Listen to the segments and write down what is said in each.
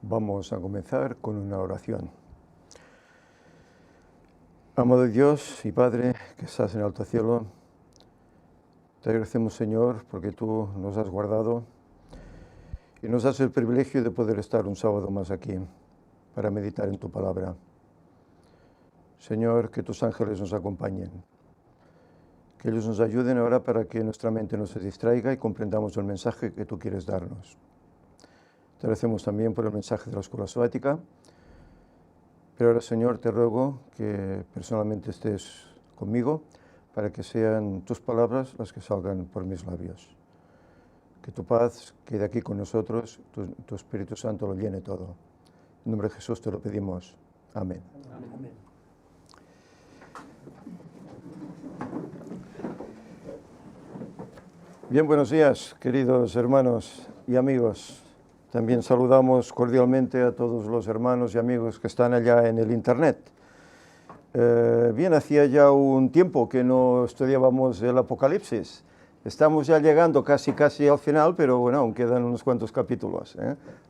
Vamos a comenzar con una oración. Amado Dios y Padre que estás en el alto cielo, te agradecemos, Señor, porque tú nos has guardado y nos das el privilegio de poder estar un sábado más aquí para meditar en tu palabra. Señor, que tus ángeles nos acompañen, que ellos nos ayuden ahora para que nuestra mente no se distraiga y comprendamos el mensaje que tú quieres darnos. Te agradecemos también por el mensaje de la escuela sabática, pero ahora, Señor, te ruego que personalmente estés conmigo para que sean tus palabras las que salgan por mis labios. Que tu paz quede aquí con nosotros, tu Espíritu Santo lo llene todo. En nombre de Jesús te lo pedimos. Amén. Amén. Bien, buenos días, queridos hermanos y amigos. También saludamos cordialmente a todos los hermanos y amigos que están allá en el Internet. Bien, hacía ya un tiempo que no estudiábamos el Apocalipsis. Estamos ya llegando casi al final, pero bueno, aún quedan unos cuantos capítulos,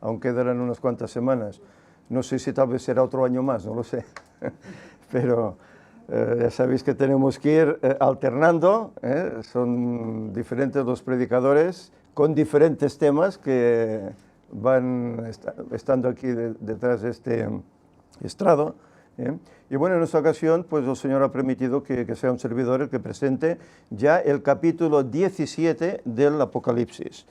aún quedarán unas cuantas semanas. No sé si tal vez será otro año más, no lo sé. Pero ya sabéis que tenemos que ir alternando, son diferentes los predicadores con diferentes temas que van estando aquí detrás de este estrado. Y bueno, en esta ocasión, pues el Señor ha permitido que sea un servidor el que presente ya el capítulo 17 del Apocalipsis.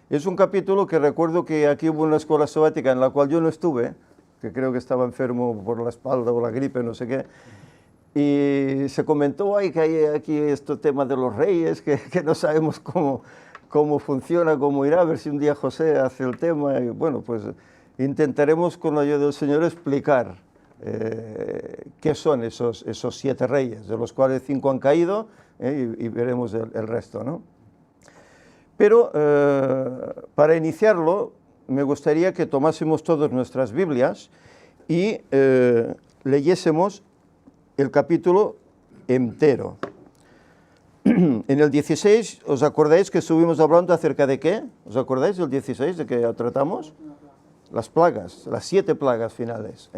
Es un capítulo que recuerdo que aquí hubo una escuela sabática en la cual yo no estuve, que creo que estaba enfermo por la espalda o la gripe, no sé qué, y se comentó que hay aquí este tema de los reyes, que no sabemos cómo funciona, cómo irá, a ver si un día José hace el tema. Y bueno, pues intentaremos con la ayuda del Señor explicar qué son esos 7 reyes, de los cuales 5 han caído, y veremos el resto, ¿no? Pero para iniciarlo, me gustaría que tomásemos todas nuestras Biblias y leyésemos el capítulo entero. En el 16, ¿os acordáis que estuvimos hablando acerca de qué? ¿Os acordáis del 16 de que tratamos? Las plagas, las 7 plagas finales.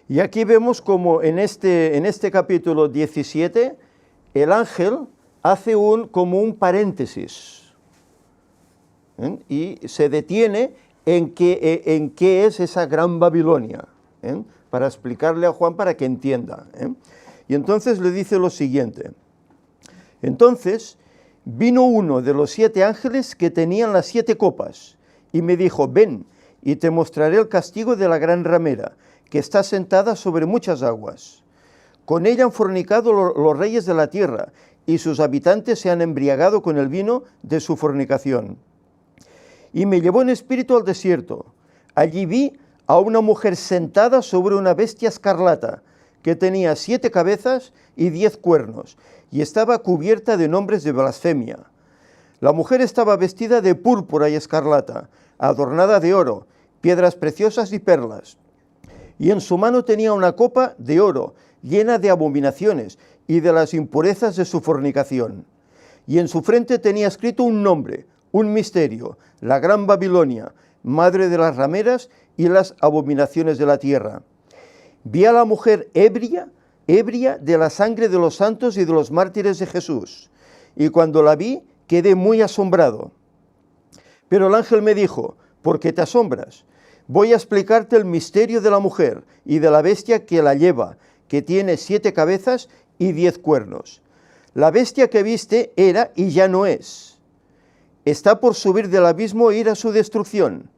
Y aquí vemos como en este capítulo 17, el ángel hace como un paréntesis. Y se detiene en qué es esa gran Babilonia, para explicarle a Juan para que entienda. Y entonces le dice lo siguiente. Entonces vino uno de los 7 ángeles que tenían las 7 copas y me dijo: ven, y te mostraré el castigo de la gran ramera, que está sentada sobre muchas aguas. Con ella han fornicado los reyes de la tierra, y sus habitantes se han embriagado con el vino de su fornicación. Y me llevó en espíritu al desierto. Allí vi a una mujer sentada sobre una bestia escarlata, que tenía 7 cabezas y 10 cuernos, y estaba cubierta de nombres de blasfemia. La mujer estaba vestida de púrpura y escarlata, adornada de oro, piedras preciosas y perlas. Y en su mano tenía una copa de oro, llena de abominaciones y de las impurezas de su fornicación. Y en su frente tenía escrito un nombre, un misterio: la gran Babilonia, madre de las rameras y las abominaciones de la tierra. Vi a la mujer ebria de la sangre de los santos y de los mártires de Jesús, y cuando la vi quedé muy asombrado. Pero el ángel me dijo: ¿por qué te asombras? Voy a explicarte el misterio de la mujer y de la bestia que la lleva, que tiene 7 cabezas y 10 cuernos. La bestia que viste era y ya no es. Está por subir del abismo e ir a su destrucción.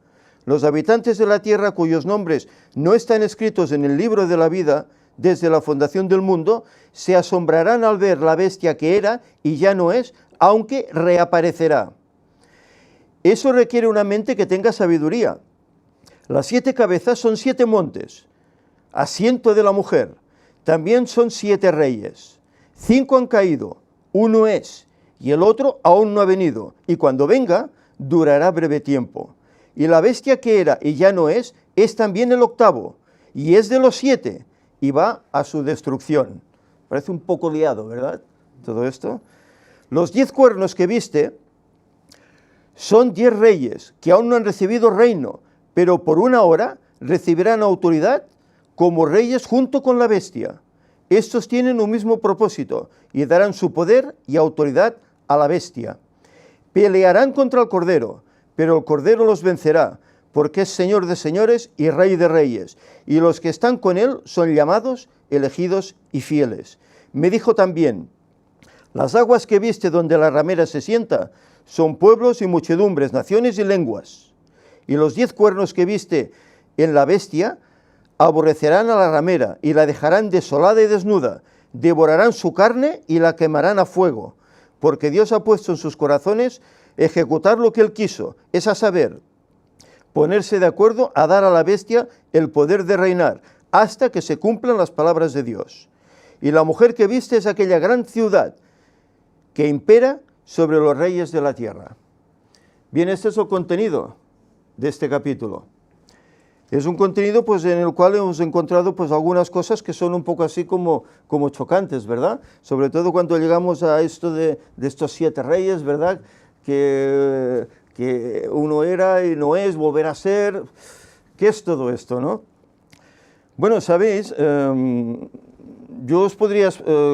Los habitantes de la tierra, cuyos nombres no están escritos en el libro de la vida desde la fundación del mundo, se asombrarán al ver la bestia que era y ya no es, aunque reaparecerá. Eso requiere una mente que tenga sabiduría. Las 7 cabezas son 7 montes, asiento de la mujer. También son 7 reyes. 5 han caído, uno es, y el otro aún no ha venido, y cuando venga, durará breve tiempo. Y la bestia que era y ya no es también el 8º, y es de los 7, y va a su destrucción. Parece un poco liado, ¿verdad? Todo esto. Los 10 cuernos que viste son 10 reyes que aún no han recibido reino, pero por una hora recibirán autoridad como reyes junto con la bestia. Estos tienen un mismo propósito y darán su poder y autoridad a la bestia. Pelearán contra el Cordero, pero el Cordero los vencerá, porque es Señor de señores y Rey de reyes, y los que están con él son llamados, elegidos y fieles. Me dijo también: las aguas que viste donde la ramera se sienta son pueblos y muchedumbres, naciones y lenguas. Y los 10 cuernos que viste en la bestia aborrecerán a la ramera y la dejarán desolada y desnuda, devorarán su carne y la quemarán a fuego, porque Dios ha puesto en sus corazones ejecutar lo que él quiso, es a saber, ponerse de acuerdo a dar a la bestia el poder de reinar, hasta que se cumplan las palabras de Dios. Y la mujer que viste es aquella gran ciudad que impera sobre los reyes de la tierra. Bien, este es el contenido de este capítulo. Es un contenido pues, en el cual hemos encontrado pues, algunas cosas que son un poco así como chocantes, ¿verdad? Sobre todo cuando llegamos a esto de estos 7 reyes, ¿verdad? Que uno era y no es, volver a ser. ¿Qué es todo esto, no? Bueno, sabéis, yo os podría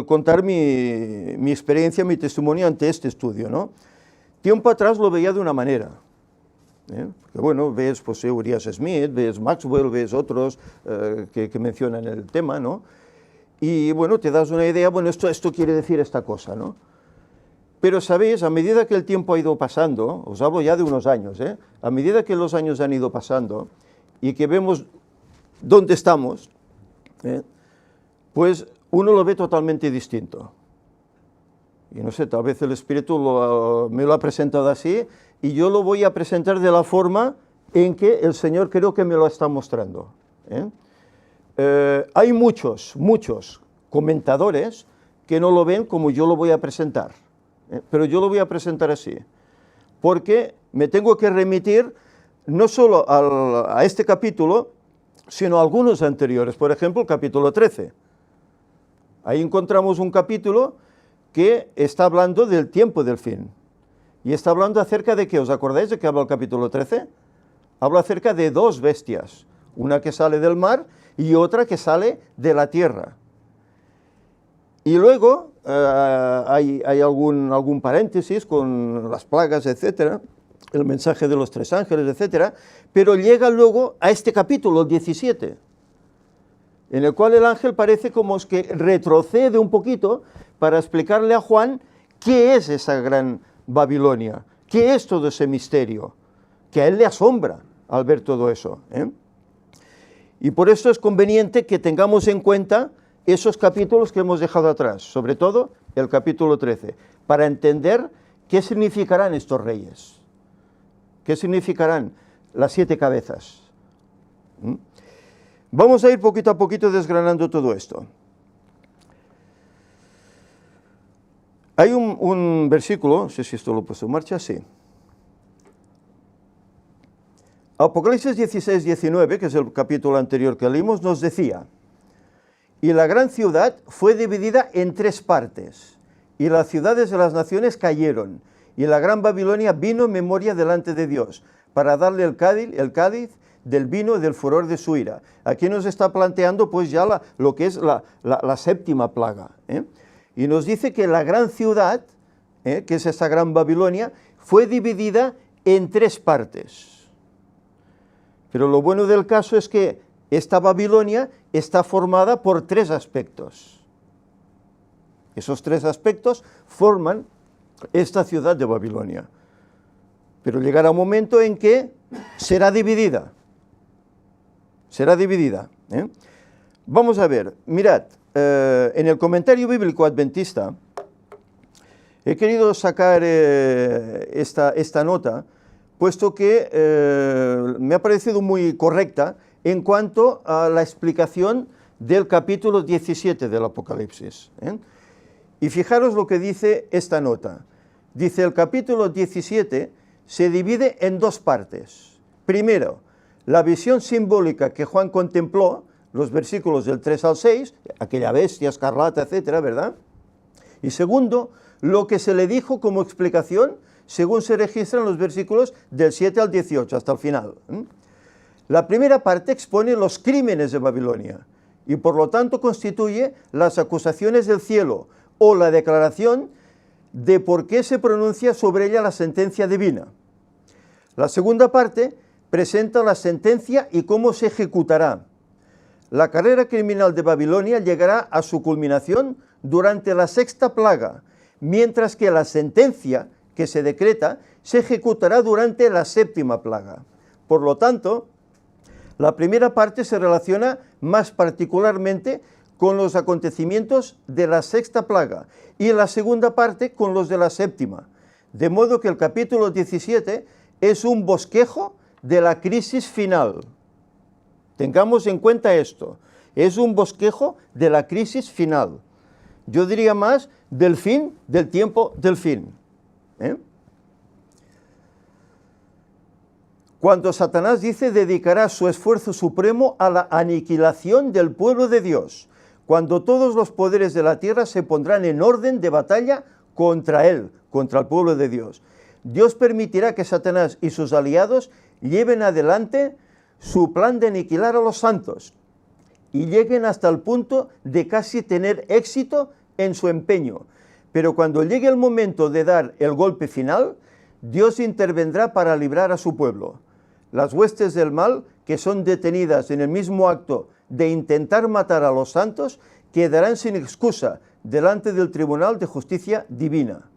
contar mi experiencia, mi testimonio ante este estudio, ¿no? Tiempo atrás lo veía de una manera. Porque bueno, ves pues, Urias Smith, ves Maxwell, ves otros que mencionan el tema, ¿no? Y bueno, te das una idea, bueno, esto quiere decir esta cosa, ¿no? Pero sabéis, a medida que el tiempo ha ido pasando, os hablo ya de unos años, a medida que los años han ido pasando y que vemos dónde estamos, pues uno lo ve totalmente distinto. Y no sé, tal vez el Espíritu me lo ha presentado así, y yo lo voy a presentar de la forma en que el Señor creo que me lo está mostrando. Hay muchos comentadores que no lo ven como yo lo voy a presentar, pero yo lo voy a presentar así, porque me tengo que remitir no solo a este capítulo, sino a algunos anteriores, por ejemplo, el capítulo 13. Ahí encontramos un capítulo que está hablando del tiempo del fin. Y está hablando acerca de qué, ¿os acordáis de qué habla el capítulo 13? Habla acerca de 2 bestias, una que sale del mar y otra que sale de la tierra. Y luego hay algún paréntesis con las plagas, etcétera, el mensaje de los 3 ángeles, etcétera, pero llega luego a este capítulo, el 17, en el cual el ángel parece como que retrocede un poquito para explicarle a Juan qué es esa gran Babilonia, qué es todo ese misterio, que a él le asombra al ver todo eso. Y por eso es conveniente que tengamos en cuenta esos capítulos que hemos dejado atrás, sobre todo el capítulo 13, para entender qué significarán estos reyes, qué significarán las 7 cabezas. Vamos a ir poquito a poquito desgranando todo esto. Hay un versículo, no sé si esto lo he puesto en marcha, sí. Apocalipsis 16, 19, que es el capítulo anterior que leímos, nos decía: y la gran ciudad fue dividida en 3 partes, y las ciudades de las naciones cayeron, y la gran Babilonia vino en memoria delante de Dios, para darle el cádiz del vino y del furor de su ira. Aquí nos está planteando pues ya lo que es la 7ª plaga, Y nos dice que la gran ciudad, que es esa gran Babilonia, fue dividida en 3 partes. Pero lo bueno del caso es que esta Babilonia está formada por 3 aspectos. Esos 3 aspectos forman esta ciudad de Babilonia. Pero llegará un momento en que será dividida. Será dividida. Vamos a ver, mirad. En el comentario bíblico adventista he querido sacar esta nota, puesto que me ha parecido muy correcta en cuanto a la explicación del capítulo 17 del Apocalipsis. Y fijaros lo que dice esta nota. Dice: el capítulo 17 se divide en 2 partes. Primero, la visión simbólica que Juan contempló, los versículos del 3 al 6, aquella bestia escarlata, etcétera, ¿verdad? Y segundo, lo que se le dijo como explicación, según se registran los versículos del 7 al 18, hasta el final. La primera parte expone los crímenes de Babilonia y por lo tanto constituye las acusaciones del cielo o la declaración de por qué se pronuncia sobre ella la sentencia divina. La segunda parte presenta la sentencia y cómo se ejecutará. La carrera criminal de Babilonia llegará a su culminación durante la sexta plaga, mientras que la sentencia que se decreta se ejecutará durante la séptima plaga. Por lo tanto, la primera parte se relaciona más particularmente con los acontecimientos de la sexta plaga y la segunda parte con los de la séptima, de modo que el capítulo 17 es un bosquejo de la crisis final. Tengamos en cuenta esto, es un bosquejo de la crisis final. Yo diría más del fin, del tiempo del fin. Cuando Satanás dice dedicará su esfuerzo supremo a la aniquilación del pueblo de Dios, cuando todos los poderes de la tierra se pondrán en orden de batalla contra él, contra el pueblo de Dios. Dios permitirá que Satanás y sus aliados lleven adelante su plan de aniquilar a los santos y lleguen hasta el punto de casi tener éxito en su empeño. Pero cuando llegue el momento de dar el golpe final, Dios intervendrá para librar a su pueblo. Las huestes del mal, que son detenidas en el mismo acto de intentar matar a los santos, quedarán sin excusa delante del Tribunal de Justicia Divina.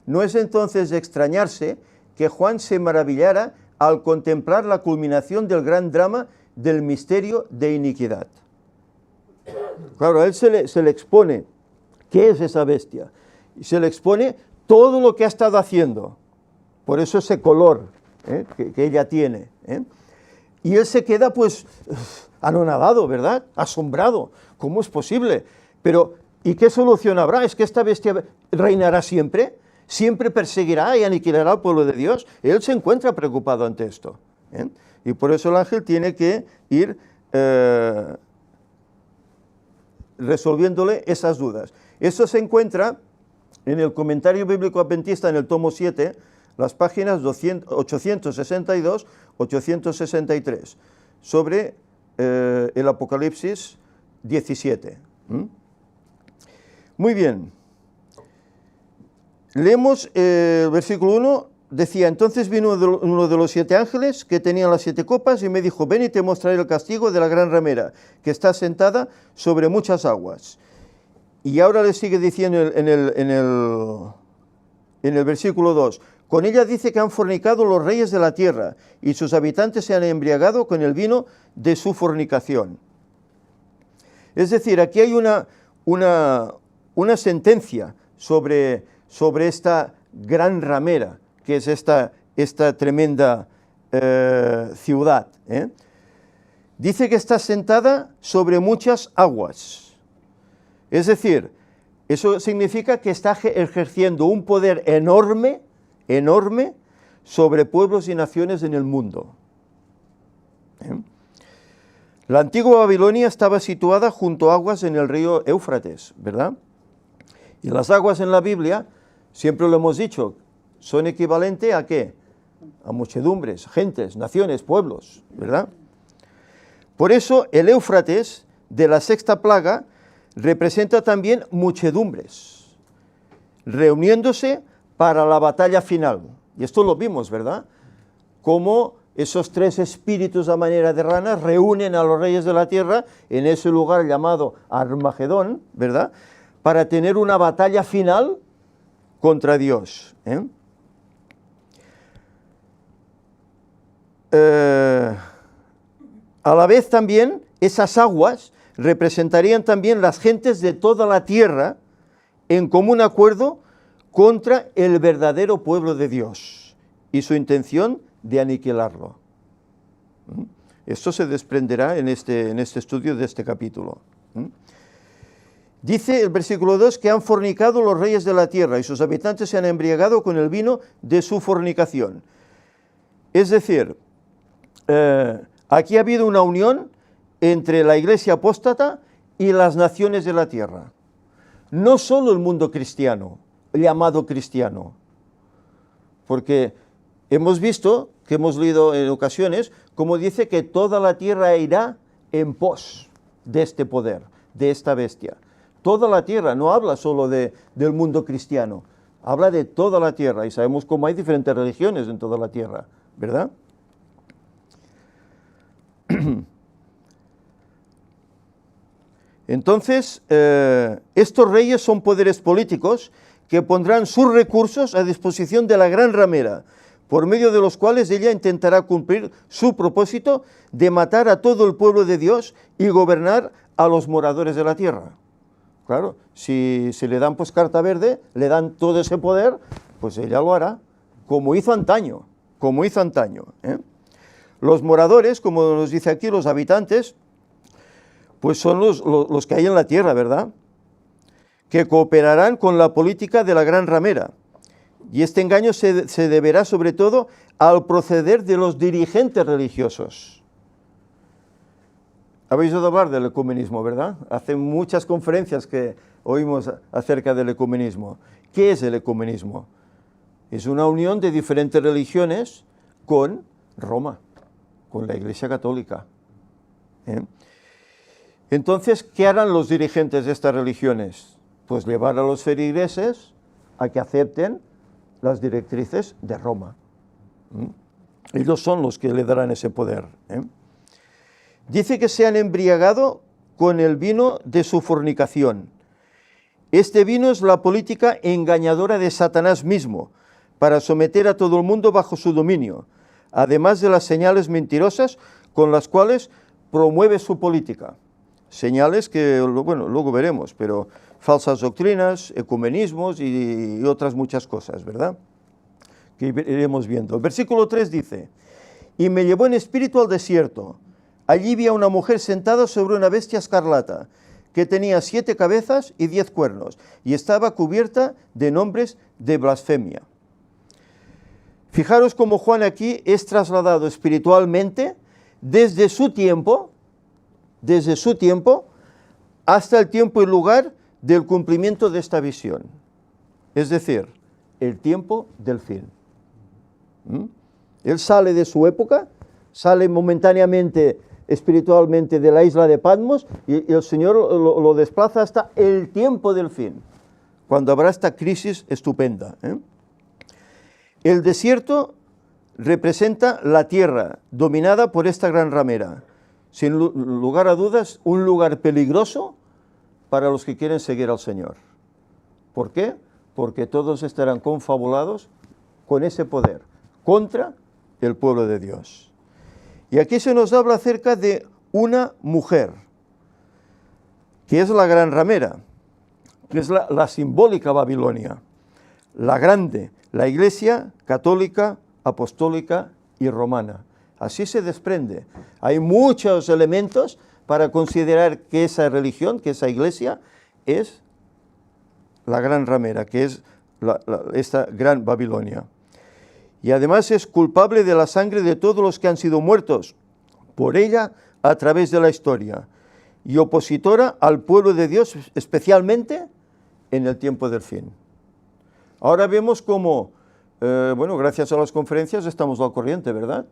No es entonces de extrañarse que Juan se maravillara al contemplar la culminación del gran drama del misterio de iniquidad. Claro, a él se le expone qué es esa bestia, y se le expone todo lo que ha estado haciendo, por eso ese color que ella tiene. Y él se queda pues anonadado, ¿verdad? Asombrado, ¿cómo es posible? Pero, ¿y qué solución habrá? ¿Es que esta bestia reinará siempre? ¿Siempre perseguirá y aniquilará al pueblo de Dios? Él se encuentra preocupado ante esto. Y por eso el ángel tiene que ir resolviéndole esas dudas. Eso se encuentra en el Comentario Bíblico Adventista, en el tomo 7, las páginas 862-863, sobre el Apocalipsis 17. Muy bien. Leemos el versículo 1, decía, entonces vino uno de los 7 ángeles que tenían las 7 copas y me dijo, ven y te mostraré el castigo de la gran ramera, que está sentada sobre muchas aguas. Y ahora le sigue diciendo en el versículo 2, con ella dice que han fornicado los reyes de la tierra y sus habitantes se han embriagado con el vino de su fornicación. Es decir, aquí hay una sentencia sobre esta gran ramera, que es esta tremenda ciudad. Dice que está sentada sobre muchas aguas. Es decir, eso significa que está ejerciendo un poder enorme sobre pueblos y naciones en el mundo. La antigua Babilonia estaba situada junto a aguas en el río Éufrates, ¿verdad? Y las aguas en la Biblia, siempre lo hemos dicho, son equivalentes ¿a qué? A muchedumbres, gentes, naciones, pueblos, ¿verdad? Por eso el Éufrates de la sexta plaga representa también muchedumbres, reuniéndose para la batalla final. Y esto lo vimos, ¿verdad? Cómo esos 3 espíritus a manera de ranas reúnen a los reyes de la tierra en ese lugar llamado Armagedón, ¿verdad?, para tener una batalla final contra Dios. A la vez también esas aguas representarían también las gentes de toda la tierra en común acuerdo contra el verdadero pueblo de Dios y su intención de aniquilarlo. Esto se desprenderá en este estudio de este capítulo. Dice el versículo 2 que han fornicado los reyes de la tierra y sus habitantes se han embriagado con el vino de su fornicación. Es decir, aquí ha habido una unión entre la iglesia apóstata y las naciones de la tierra. No solo el mundo cristiano, llamado cristiano, porque hemos visto, que hemos leído en ocasiones, como dice que toda la tierra irá en pos de este poder, de esta bestia. Toda la tierra, no habla solo del mundo cristiano, habla de toda la tierra, y sabemos cómo hay diferentes religiones en toda la tierra, ¿verdad? Entonces, estos reyes son poderes políticos que pondrán sus recursos a disposición de la gran ramera, por medio de los cuales ella intentará cumplir su propósito de matar a todo el pueblo de Dios y gobernar a los moradores de la tierra. Claro, si le dan pues carta verde, le dan todo ese poder, pues ella lo hará, como hizo antaño, ¿eh? Los moradores, como nos dice aquí, los habitantes, pues son los que hay en la tierra, ¿verdad? Que cooperarán con la política de la gran ramera. Y este engaño se deberá sobre todo al proceder de los dirigentes religiosos. Habéis oído hablar del ecumenismo, ¿verdad? Hace muchas conferencias que oímos acerca del ecumenismo. ¿Qué es el ecumenismo? Es una unión de diferentes religiones con Roma, con la Iglesia Católica. Entonces, ¿qué harán los dirigentes de estas religiones? Pues llevar a los feligreses a que acepten las directrices de Roma. Ellos son los que le darán ese poder. Dice que se han embriagado con el vino de su fornicación. Este vino es la política engañadora de Satanás mismo, para someter a todo el mundo bajo su dominio, además de las señales mentirosas con las cuales promueve su política. Señales que, bueno, luego veremos, pero falsas doctrinas, ecumenismos y otras muchas cosas, ¿verdad? Que iremos viendo. El versículo 3 dice, y me llevó en espíritu al desierto. Allí vi a una mujer sentada sobre una bestia escarlata, que tenía 7 cabezas y 10 cuernos, y estaba cubierta de nombres de blasfemia. Fijaros cómo Juan aquí es trasladado espiritualmente desde su tiempo hasta el tiempo y lugar del cumplimiento de esta visión. Es decir, el tiempo del fin. Él sale de su época, sale momentáneamente, espiritualmente de la isla de Patmos y el Señor lo desplaza hasta el tiempo del fin, cuando habrá esta crisis estupenda. El desierto representa la tierra dominada por esta gran ramera. Sin lugar a dudas, un lugar peligroso para los que quieren seguir al Señor. ¿Por qué? Porque todos estarán confabulados con ese poder contra el pueblo de Dios. Y aquí se nos habla acerca de una mujer, que es la gran ramera, que es la simbólica Babilonia, la grande, la Iglesia católica, apostólica y romana. Así se desprende. Hay muchos elementos para considerar que esa religión, que esa iglesia, es la gran ramera, que es esta gran Babilonia. Y además es culpable de la sangre de todos los que han sido muertos por ella a través de la historia, y opositora al pueblo de Dios, especialmente en el tiempo del fin. Ahora vemos cómo, gracias a las conferencias estamos al corriente, ¿verdad?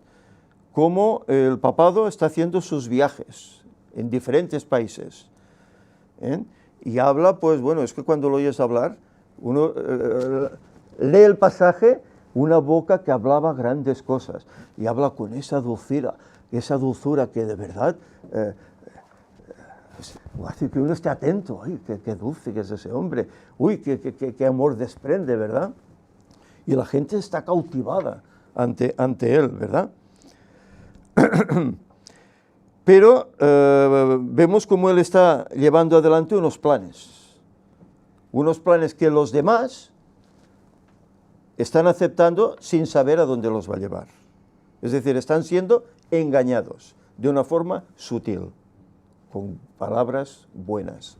Cómo el papado está haciendo sus viajes en diferentes países. Y habla, pues bueno, es que cuando lo oyes hablar, uno lee el pasaje, una boca que hablaba grandes cosas, y habla con esa dulzura que de verdad hace que uno esté atento. ¡Ay, qué dulce que es ese hombre! ¡Uy, qué amor desprende!, ¿verdad? Y la gente está cautivada ante él, ¿verdad? Pero vemos cómo él está llevando adelante unos planes que los demás están aceptando sin saber a dónde los va a llevar. Es decir, están siendo engañados de una forma sutil, con palabras buenas.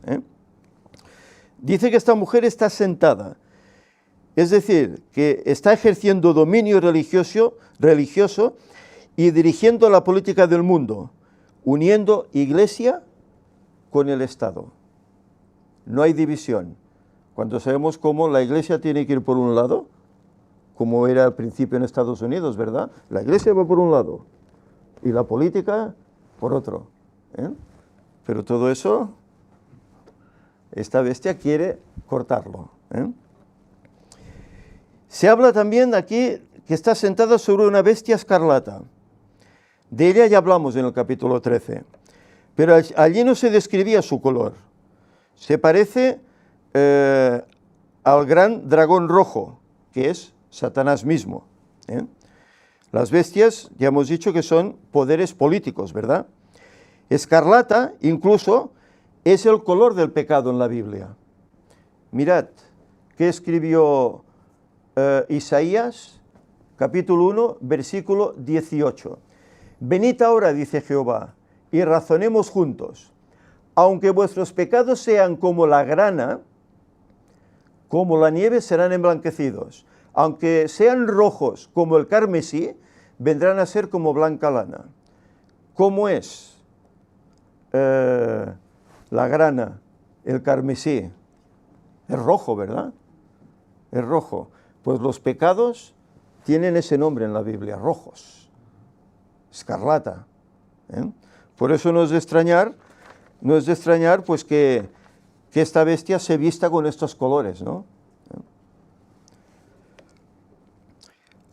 Dice que esta mujer está sentada, es decir, que está ejerciendo dominio religioso y dirigiendo la política del mundo, uniendo Iglesia con el Estado. No hay división. Cuando sabemos cómo la Iglesia tiene que ir por un lado, como era al principio en Estados Unidos, ¿verdad? La Iglesia va por un lado, y la política por otro. Pero todo eso, esta bestia quiere cortarlo. Se habla también aquí que está sentada sobre una bestia escarlata. De ella ya hablamos en el capítulo 13. Pero allí no se describía su color. Se parece al gran dragón rojo, que es Satanás mismo. Las bestias, ya hemos dicho que son poderes políticos, ¿verdad? Escarlata, incluso, es el color del pecado en la Biblia. Mirad, ¿qué escribió Isaías, capítulo 1, versículo 18? Venid ahora, dice Jehová, y razonemos juntos. Aunque vuestros pecados sean como la grana, como la nieve serán emblanquecidos. Aunque sean rojos como el carmesí, vendrán a ser como blanca lana. ¿Cómo es la grana, el carmesí? Es rojo, ¿verdad? Es rojo. Pues los pecados tienen ese nombre en la Biblia, rojos, escarlata. Por eso no es de extrañar pues que esta bestia se vista con estos colores, ¿no?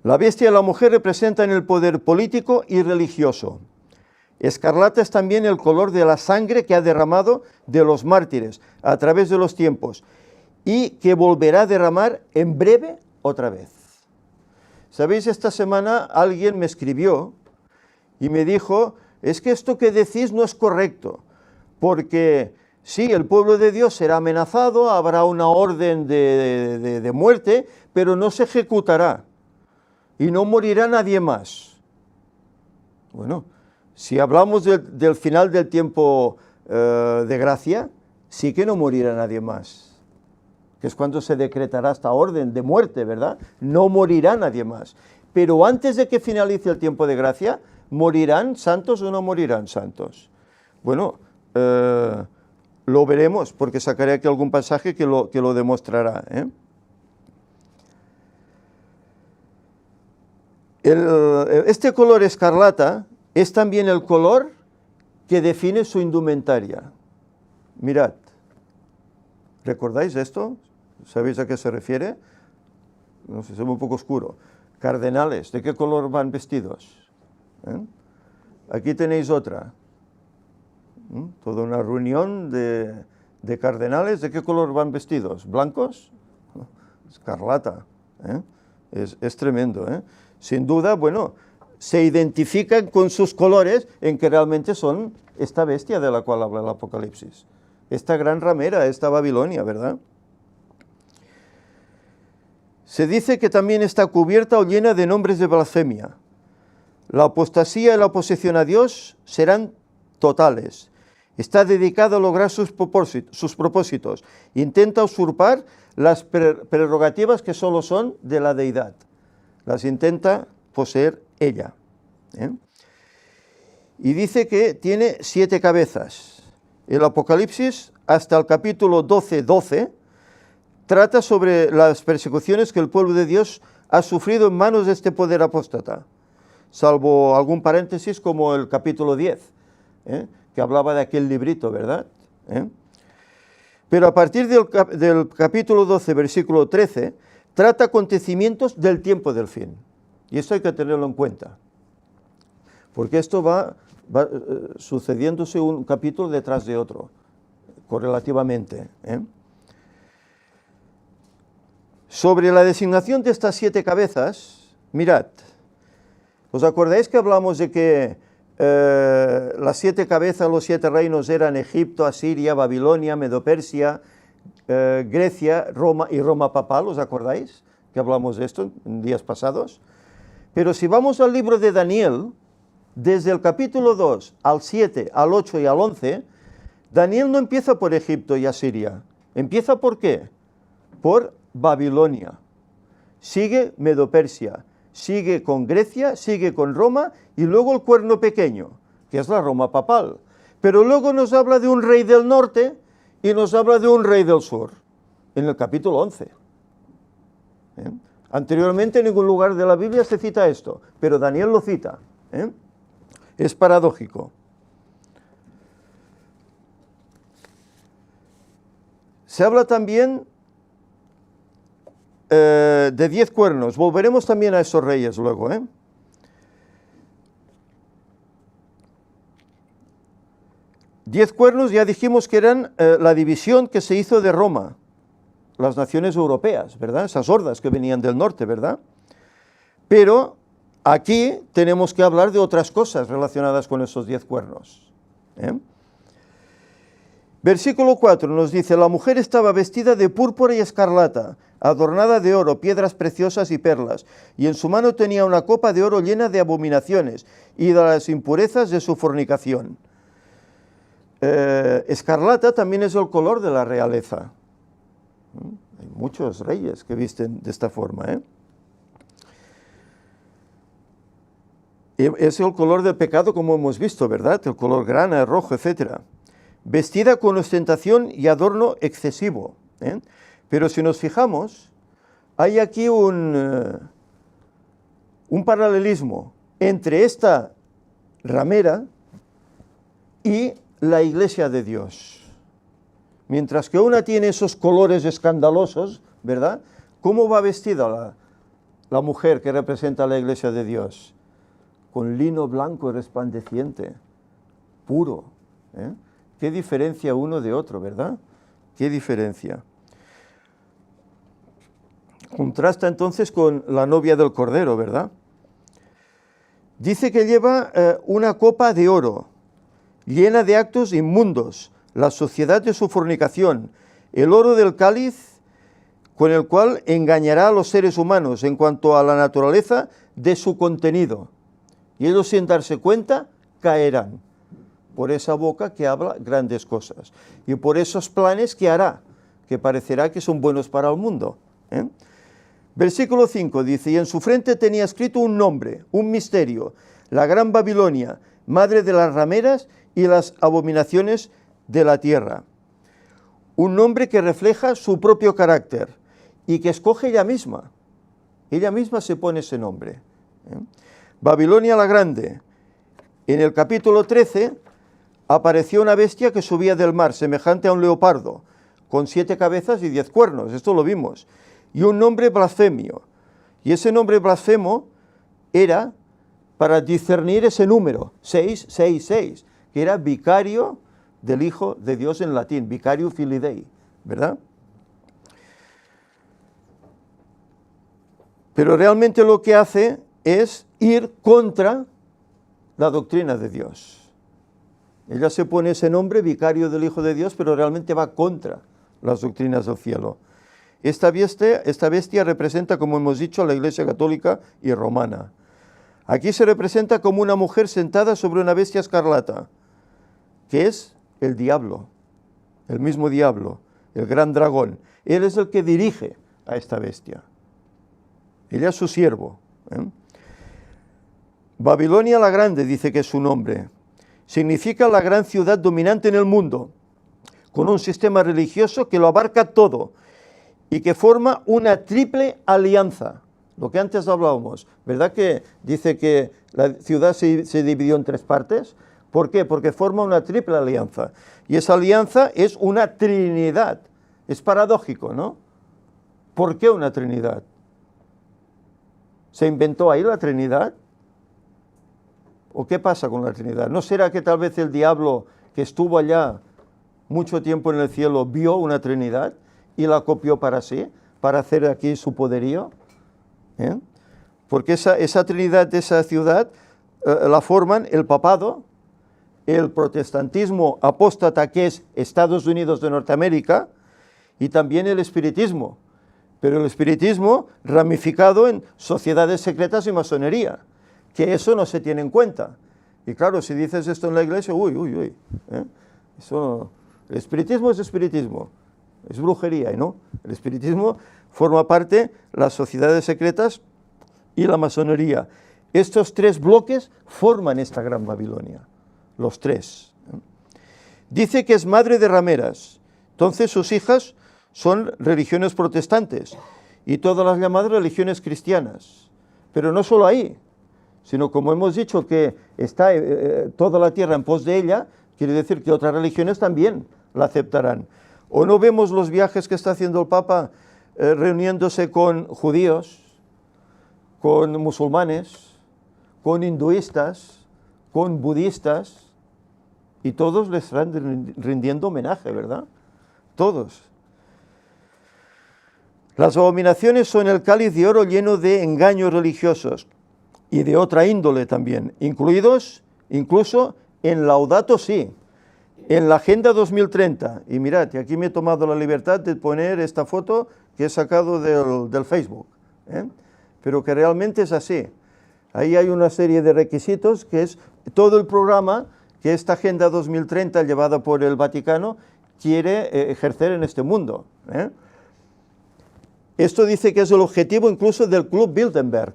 La bestia y la mujer representan el poder político y religioso. Escarlata es también el color de la sangre que ha derramado de los mártires a través de los tiempos y que volverá a derramar en breve otra vez. ¿Sabéis? Esta semana alguien me escribió y me dijo, es que esto que decís no es correcto, porque sí, el pueblo de Dios será amenazado, habrá una orden de muerte, pero no se ejecutará y no morirá nadie más. Bueno, si hablamos del final del tiempo de gracia, sí que no morirá nadie más, que es cuando se decretará esta orden de muerte, ¿verdad? No morirá nadie más. Pero antes de que finalice el tiempo de gracia, ¿morirán santos o no morirán santos? Bueno, lo veremos, porque sacaré aquí algún pasaje que lo demostrará. Este color escarlata es también el color que define su indumentaria. Mirad, ¿recordáis esto? ¿Sabéis a qué se refiere? No sé, es un poco oscuro. Cardenales, ¿de qué color van vestidos? Aquí tenéis otra. Toda una reunión de cardenales, ¿de qué color van vestidos? ¿Blancos? Escarlata. Es tremendo. Sin duda, bueno, se identifican con sus colores en que realmente son esta bestia de la cual habla el Apocalipsis. Esta gran ramera, esta Babilonia, ¿verdad? Se dice que también está cubierta o llena de nombres de blasfemia. La apostasía y la oposición a Dios serán totales. Está dedicado a lograr sus propósitos. Intenta usurpar las prerrogativas que solo son de la deidad. Las intenta poseer ella. Y dice que tiene 7 cabezas. El Apocalipsis, hasta el capítulo 12, trata sobre las persecuciones que el pueblo de Dios ha sufrido en manos de este poder apóstata, salvo algún paréntesis como el capítulo 10, que hablaba de aquel librito, ¿verdad? Pero a partir del capítulo 12, versículo 13, trata acontecimientos del tiempo del fin. Y esto hay que tenerlo en cuenta, porque esto va sucediéndose un capítulo detrás de otro, correlativamente. Sobre la designación de estas 7 cabezas, mirad, ¿os acordáis que hablamos de que las 7 cabezas, los 7 reinos eran Egipto, Asiria, Babilonia, Medo-Persia, Grecia, Roma y Roma papal? ¿Os acordáis que hablamos de esto en días pasados? Pero si vamos al libro de Daniel, desde el capítulo 2 al 7, al 8 y al 11, Daniel no empieza por Egipto y Asiria. ¿Empieza por qué? Por Babilonia. Sigue Medo-Persia, sigue con Grecia, sigue con Roma y luego el cuerno pequeño, que es la Roma papal. Pero luego nos habla de un rey del norte y nos habla de un rey del sur, en el capítulo 11. Anteriormente en ningún lugar de la Biblia se cita esto, pero Daniel lo cita. Es paradójico. Se habla también de 10 cuernos. Volveremos también a esos reyes luego, ¿eh? Diez cuernos ya dijimos que eran la división que se hizo de Roma, las naciones europeas, ¿verdad? Esas hordas que venían del norte, ¿verdad? Pero aquí tenemos que hablar de otras cosas relacionadas con esos 10 cuernos, ¿eh? Versículo 4 nos dice, la mujer estaba vestida de púrpura y escarlata, adornada de oro, piedras preciosas y perlas, y en su mano tenía una copa de oro llena de abominaciones y de las impurezas de su fornicación. Escarlata también es el color de la realeza. Hay muchos reyes que visten de esta forma, ¿eh? Es el color del pecado, como hemos visto, ¿verdad? El color grana, rojo, etc. Vestida con ostentación y adorno excesivo, ¿eh? Pero si nos fijamos, hay aquí un paralelismo entre esta ramera y la iglesia de Dios. Mientras que una tiene esos colores escandalosos, ¿verdad? ¿Cómo va vestida la mujer que representa a la iglesia de Dios? Con lino blanco y resplandeciente, puro, ¿eh? Qué diferencia uno de otro, ¿verdad? Qué diferencia. Contrasta entonces con la novia del Cordero, ¿verdad? Dice que lleva una copa de oro, llena de actos inmundos, la suciedad de su fornicación, el oro del cáliz con el cual engañará a los seres humanos en cuanto a la naturaleza de su contenido. Y ellos, sin darse cuenta, caerán por esa boca que habla grandes cosas y por esos planes que hará, que parecerá que son buenos para el mundo, ¿eh? Versículo 5 dice, y en su frente tenía escrito un nombre, un misterio, la Gran Babilonia, madre de las rameras y las abominaciones de la tierra. Un nombre que refleja su propio carácter y que escoge ella misma. Ella misma se pone ese nombre, ¿eh? Babilonia la Grande. En el capítulo 13 apareció una bestia que subía del mar, semejante a un leopardo, con 7 cabezas y 10 cuernos, esto lo vimos, y un nombre blasfemio. Y ese nombre blasfemo era para discernir ese número, 666, que era vicario del Hijo de Dios en latín, vicario filii Dei, ¿verdad? Pero realmente lo que hace es ir contra la doctrina de Dios. Ella se pone ese nombre, vicario del Hijo de Dios, pero realmente va contra las doctrinas del cielo. Esta bestia representa, como hemos dicho, a la Iglesia católica y romana. Aquí se representa como una mujer sentada sobre una bestia escarlata, que es el diablo, el mismo diablo, el gran dragón. Él es el que dirige a esta bestia. Ella es su siervo, ¿eh? Babilonia la Grande, dice que es su nombre. Significa la gran ciudad dominante en el mundo, con un sistema religioso que lo abarca todo y que forma una triple alianza. Lo que antes hablábamos, ¿verdad que dice que la ciudad se dividió en 3 partes? ¿Por qué? Porque forma una triple alianza. Y esa alianza es una trinidad. Es paradójico, ¿no? ¿Por qué una trinidad? ¿Se inventó ahí la Trinidad? ¿O qué pasa con la Trinidad? ¿No será que tal vez el diablo, que estuvo allá mucho tiempo en el cielo, vio una Trinidad y la copió para sí, para hacer aquí su poderío? ¿Eh? Porque esa Trinidad de esa ciudad la forman el papado, el protestantismo apóstata, que es Estados Unidos de Norteamérica, y también el espiritismo. Pero el espiritismo ramificado en sociedades secretas y masonería, que eso no se tiene en cuenta. Y claro, si dices esto en la iglesia, uy, ¿eh? El espiritismo es espiritismo, es brujería, y no. El espiritismo forma parte de las sociedades secretas y la masonería. Estos 3 bloques forman esta Gran Babilonia, los 3. ¿eh? Dice que es madre de rameras, entonces sus hijas son religiones protestantes y todas las llamadas religiones cristianas. Pero no solo ahí, sino como hemos dicho que está toda la tierra en pos de ella, quiere decir que otras religiones también la aceptarán. ¿O no vemos los viajes que está haciendo el Papa reuniéndose con judíos, con musulmanes, con hinduistas, con budistas, y todos les están rindiendo homenaje, ¿verdad? Todos. Las abominaciones son el cáliz de oro lleno de engaños religiosos y de otra índole también, incluidos incluso en Laudato Si, en la Agenda 2030. Y mirad, y aquí me he tomado la libertad de poner esta foto que he sacado del Facebook, pero que realmente es así. Ahí hay una serie de requisitos que es todo el programa que esta Agenda 2030 llevada por el Vaticano quiere ejercer en este mundo. Esto dice que es el objetivo incluso del Club Bilderberg,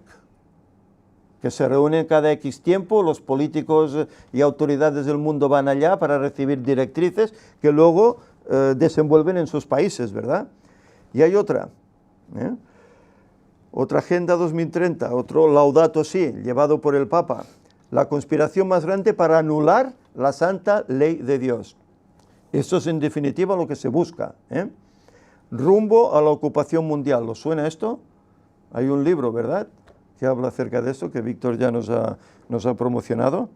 que se reúnen cada X tiempo, los políticos y autoridades del mundo van allá para recibir directrices que luego desenvuelven en sus países, ¿verdad? Y hay otra Agenda 2030, otro Laudato Si, llevado por el Papa, la conspiración más grande para anular la santa ley de Dios. Esto es en definitiva lo que se busca, rumbo a la ocupación mundial. ¿Os suena esto? Hay un libro, ¿verdad?, que habla acerca de esto, que Víctor ya nos ha promocionado.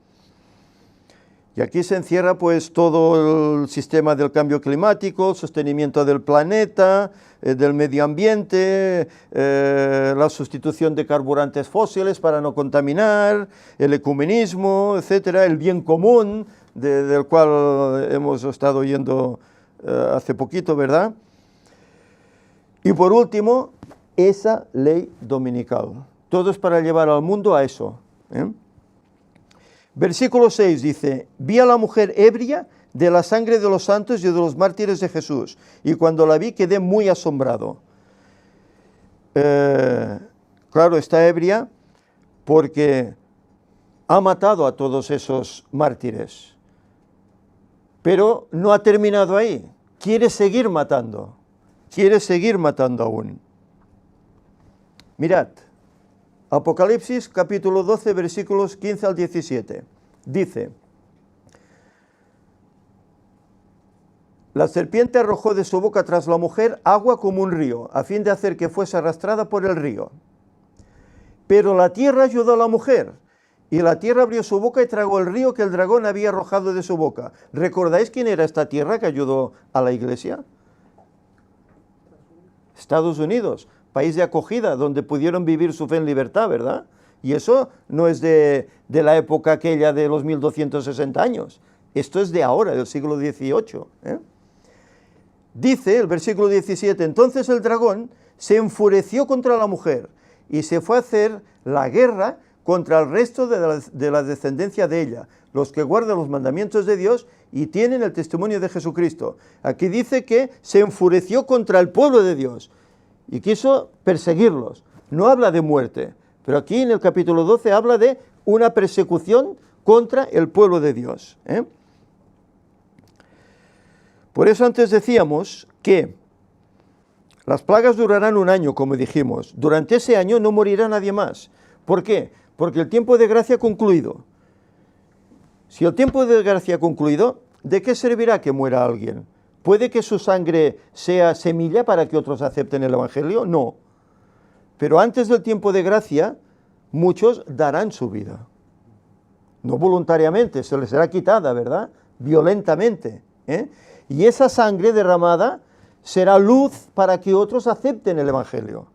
Y aquí se encierra pues todo el sistema del cambio climático, el sostenimiento del planeta, del medio ambiente, la sustitución de carburantes fósiles para no contaminar, el ecumenismo, etcétera, el bien común, del cual hemos estado oyendo hace poquito, ¿verdad? Y por último, esa ley dominical. Todo es para llevar al mundo a eso. Versículo 6 dice, vi a la mujer ebria de la sangre de los santos y de los mártires de Jesús, y cuando la vi quedé muy asombrado. Claro, está ebria porque ha matado a todos esos mártires, pero no ha terminado ahí, quiere seguir matando aún. Mirad, Apocalipsis capítulo 12 versículos 15 al 17, dice, la serpiente arrojó de su boca tras la mujer agua como un río, a fin de hacer que fuese arrastrada por el río. Pero la tierra ayudó a la mujer, y la tierra abrió su boca y tragó el río que el dragón había arrojado de su boca. ¿Recordáis quién era esta tierra que ayudó a la iglesia? Estados Unidos, país de acogida, donde pudieron vivir su fe en libertad, ¿verdad? Y eso no es de la época aquella de los 1260 años. Esto es de ahora, del siglo XVIII. Dice el versículo 17, entonces el dragón se enfureció contra la mujer y se fue a hacer la guerra contra el resto de la descendencia de ella, los que guardan los mandamientos de Dios y tienen el testimonio de Jesucristo. Aquí dice que se enfureció contra el pueblo de Dios y quiso perseguirlos. No habla de muerte, pero aquí en el capítulo 12 habla de una persecución contra el pueblo de Dios. Por eso antes decíamos que las plagas durarán un año, como dijimos. Durante ese año no morirá nadie más. ¿Por qué? Porque el tiempo de gracia ha concluido. Si el tiempo de gracia ha concluido, ¿de qué servirá que muera alguien? ¿Puede que su sangre sea semilla para que otros acepten el Evangelio? No. Pero antes del tiempo de gracia, muchos darán su vida. No voluntariamente, se les será quitada, ¿verdad? Violentamente. Y esa sangre derramada será luz para que otros acepten el Evangelio.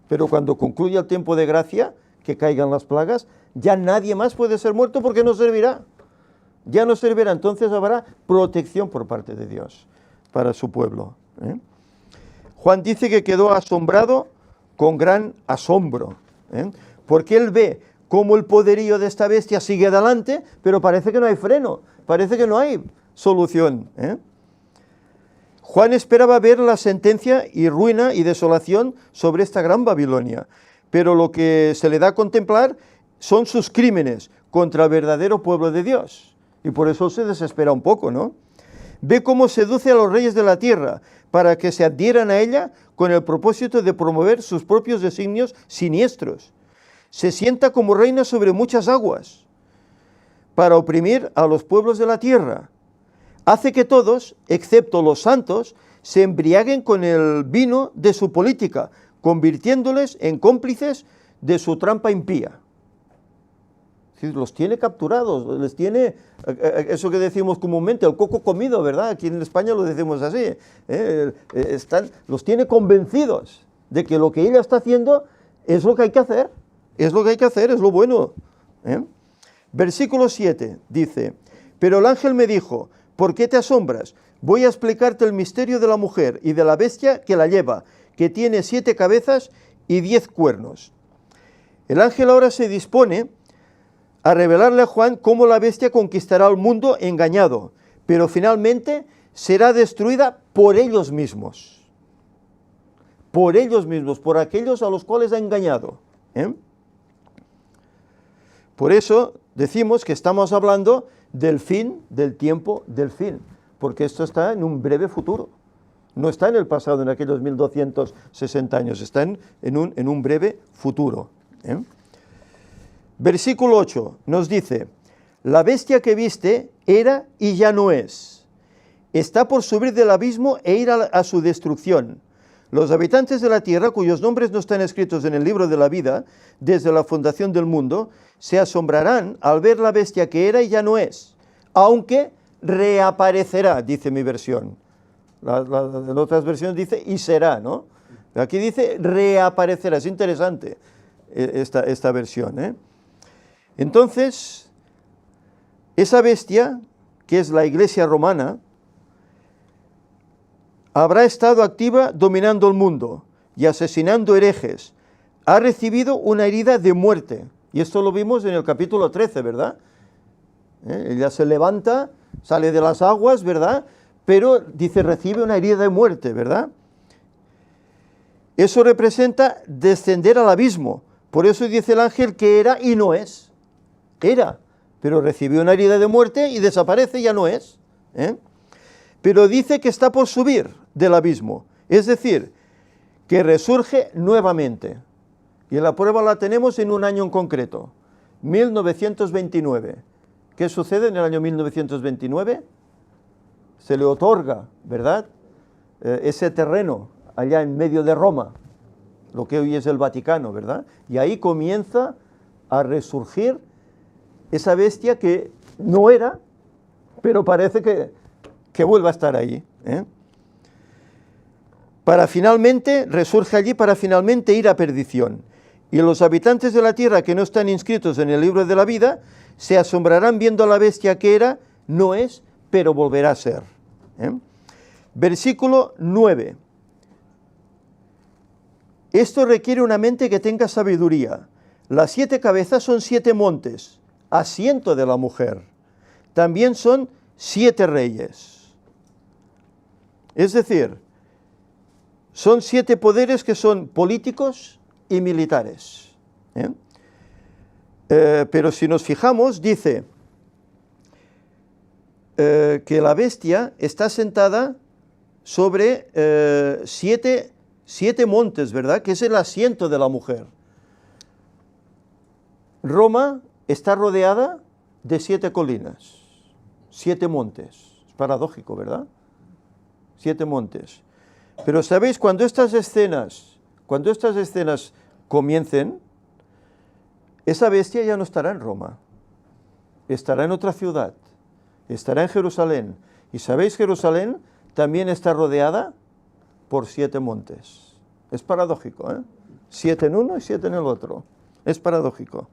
Pero cuando concluya el tiempo de gracia, que caigan las plagas, ya nadie más puede ser muerto porque no servirá. Ya no servirá, entonces habrá protección por parte de Dios para su pueblo. Juan dice que quedó asombrado con gran asombro, porque él ve cómo el poderío de esta bestia sigue adelante, pero parece que no hay freno, parece que no hay solución. Juan esperaba ver la sentencia y ruina y desolación sobre esta gran Babilonia, pero lo que se le da a contemplar son sus crímenes contra el verdadero pueblo de Dios. Y por eso se desespera un poco, ¿no? Ve cómo seduce a los reyes de la tierra para que se adhieran a ella con el propósito de promover sus propios designios siniestros. se sienta como reina sobre muchas aguas, para oprimir a los pueblos de la tierra. Hace que todos, excepto los santos, se embriaguen con el vino de su política, convirtiéndoles en cómplices de su trampa impía. Es decir, los tiene capturados, les tiene, eso que decimos comúnmente, el coco comido, ¿verdad? Aquí en España lo decimos así. Los tiene convencidos de que lo que ella está haciendo es lo que hay que hacer, es lo que hay que hacer, es lo bueno. Versículo 7 dice, pero el ángel me dijo, ¿por qué te asombras? Voy a explicarte el misterio de la mujer y de la bestia que la lleva, que tiene 7 cabezas y 10 cuernos. El ángel ahora se dispone a revelarle a Juan cómo la bestia conquistará al mundo engañado, pero finalmente será destruida por ellos mismos. Por ellos mismos, por aquellos a los cuales ha engañado. Por eso decimos que estamos hablando del fin, del tiempo, del fin, porque esto está en un breve futuro. No está en el pasado, en aquellos 1260 años, está en un breve futuro. Versículo 8 nos dice, la bestia que viste era y ya no es. Está por subir del abismo e ir a su destrucción. Los habitantes de la tierra, cuyos nombres no están escritos en el libro de la vida, desde la fundación del mundo, se asombrarán al ver la bestia que era y ya no es, aunque reaparecerá, dice mi versión. En otras versiones dice y será, ¿no? Aquí dice reaparecerá, es interesante esta versión, Entonces, esa bestia, que es la Iglesia romana, habrá estado activa dominando el mundo y asesinando herejes. Ha recibido una herida de muerte. Y esto lo vimos en el capítulo 13, ¿verdad? Ella se levanta, sale de las aguas, ¿verdad? Pero dice, recibe una herida de muerte, ¿verdad? Eso representa descender al abismo. Por eso dice el ángel que era y no es. Era, pero recibió una herida de muerte y desaparece, ya no es. Pero dice que está por subir del abismo, es decir, que resurge nuevamente. Y la prueba la tenemos en un año en concreto, 1929. ¿Qué sucede en el año 1929? Se le otorga, ¿verdad?, ese terreno allá en medio de Roma, lo que hoy es el Vaticano, ¿verdad? Y ahí comienza a resurgir esa bestia que no era, pero parece que vuelve a estar ahí. Resurge allí para finalmente ir a perdición. Y los habitantes de la tierra que no están inscritos en el libro de la vida se asombrarán viendo a la bestia que era, no es, pero volverá a ser. Versículo 9. Esto requiere una mente que tenga sabiduría. Las 7 cabezas son 7 montes, asiento de la mujer. También son 7 reyes. Es decir, son 7 poderes que son políticos y militares. Pero si nos fijamos, dice que la bestia está sentada sobre 7 montes, ¿verdad? Que es el asiento de la mujer. Roma está rodeada de 7 colinas, 7 montes. Es paradójico, ¿verdad? 7 montes. Pero ¿sabéis? Cuando estas escenas comiencen, esa bestia ya no estará en Roma, estará en otra ciudad, estará en Jerusalén. Y ¿sabéis? Jerusalén también está rodeada por 7 montes. Es paradójico, 7 en uno y 7 en el otro. Es paradójico.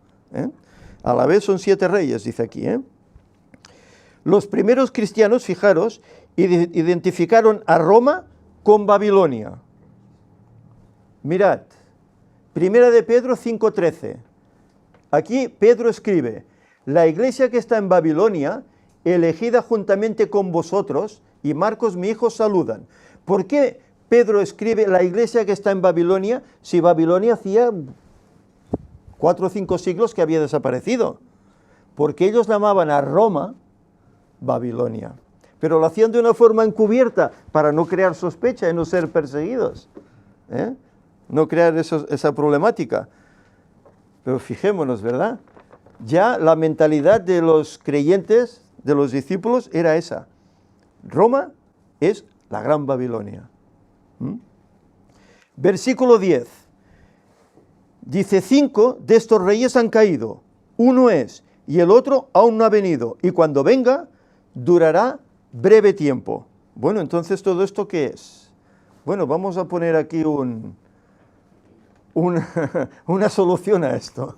A la vez son 7 reyes, dice aquí. Los primeros cristianos, fijaros, identificaron a Roma con Babilonia. Mirad, Primera de Pedro 5:13. Aquí Pedro escribe, la iglesia que está en Babilonia, elegida juntamente con vosotros, y Marcos mi hijo saludan. ¿Por qué Pedro escribe la iglesia que está en Babilonia si Babilonia hacía 4 o 5 siglos que había desaparecido? Porque ellos llamaban a Roma Babilonia, pero lo hacían de una forma encubierta para no crear sospecha y no ser perseguidos, no crear esa problemática. Pero fijémonos, ¿verdad? Ya la mentalidad de los creyentes, de los discípulos, era esa. Roma es la Gran Babilonia. Versículo 10. Dice, 5 de estos reyes han caído. Uno es, y el otro aún no ha venido. Y cuando venga, durará breve tiempo. Bueno, entonces, ¿todo esto qué es? Bueno, vamos a poner aquí una solución a esto.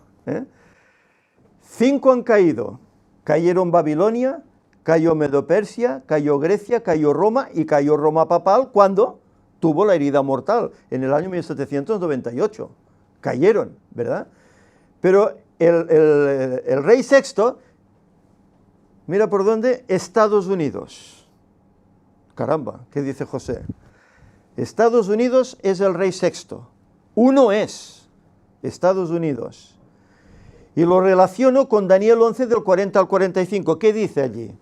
5 han caído. Cayeron Babilonia, cayó Medo-Persia, cayó Grecia, cayó Roma y cayó Roma papal cuando tuvo la herida mortal, en el año 1798. Cayeron, ¿verdad? Pero el rey sexto, mira por dónde, Estados Unidos. Caramba, ¿qué dice José? Estados Unidos es el rey sexto. Uno es Estados Unidos. Y lo relaciono con Daniel 11 del 40 al 45. ¿Qué dice allí?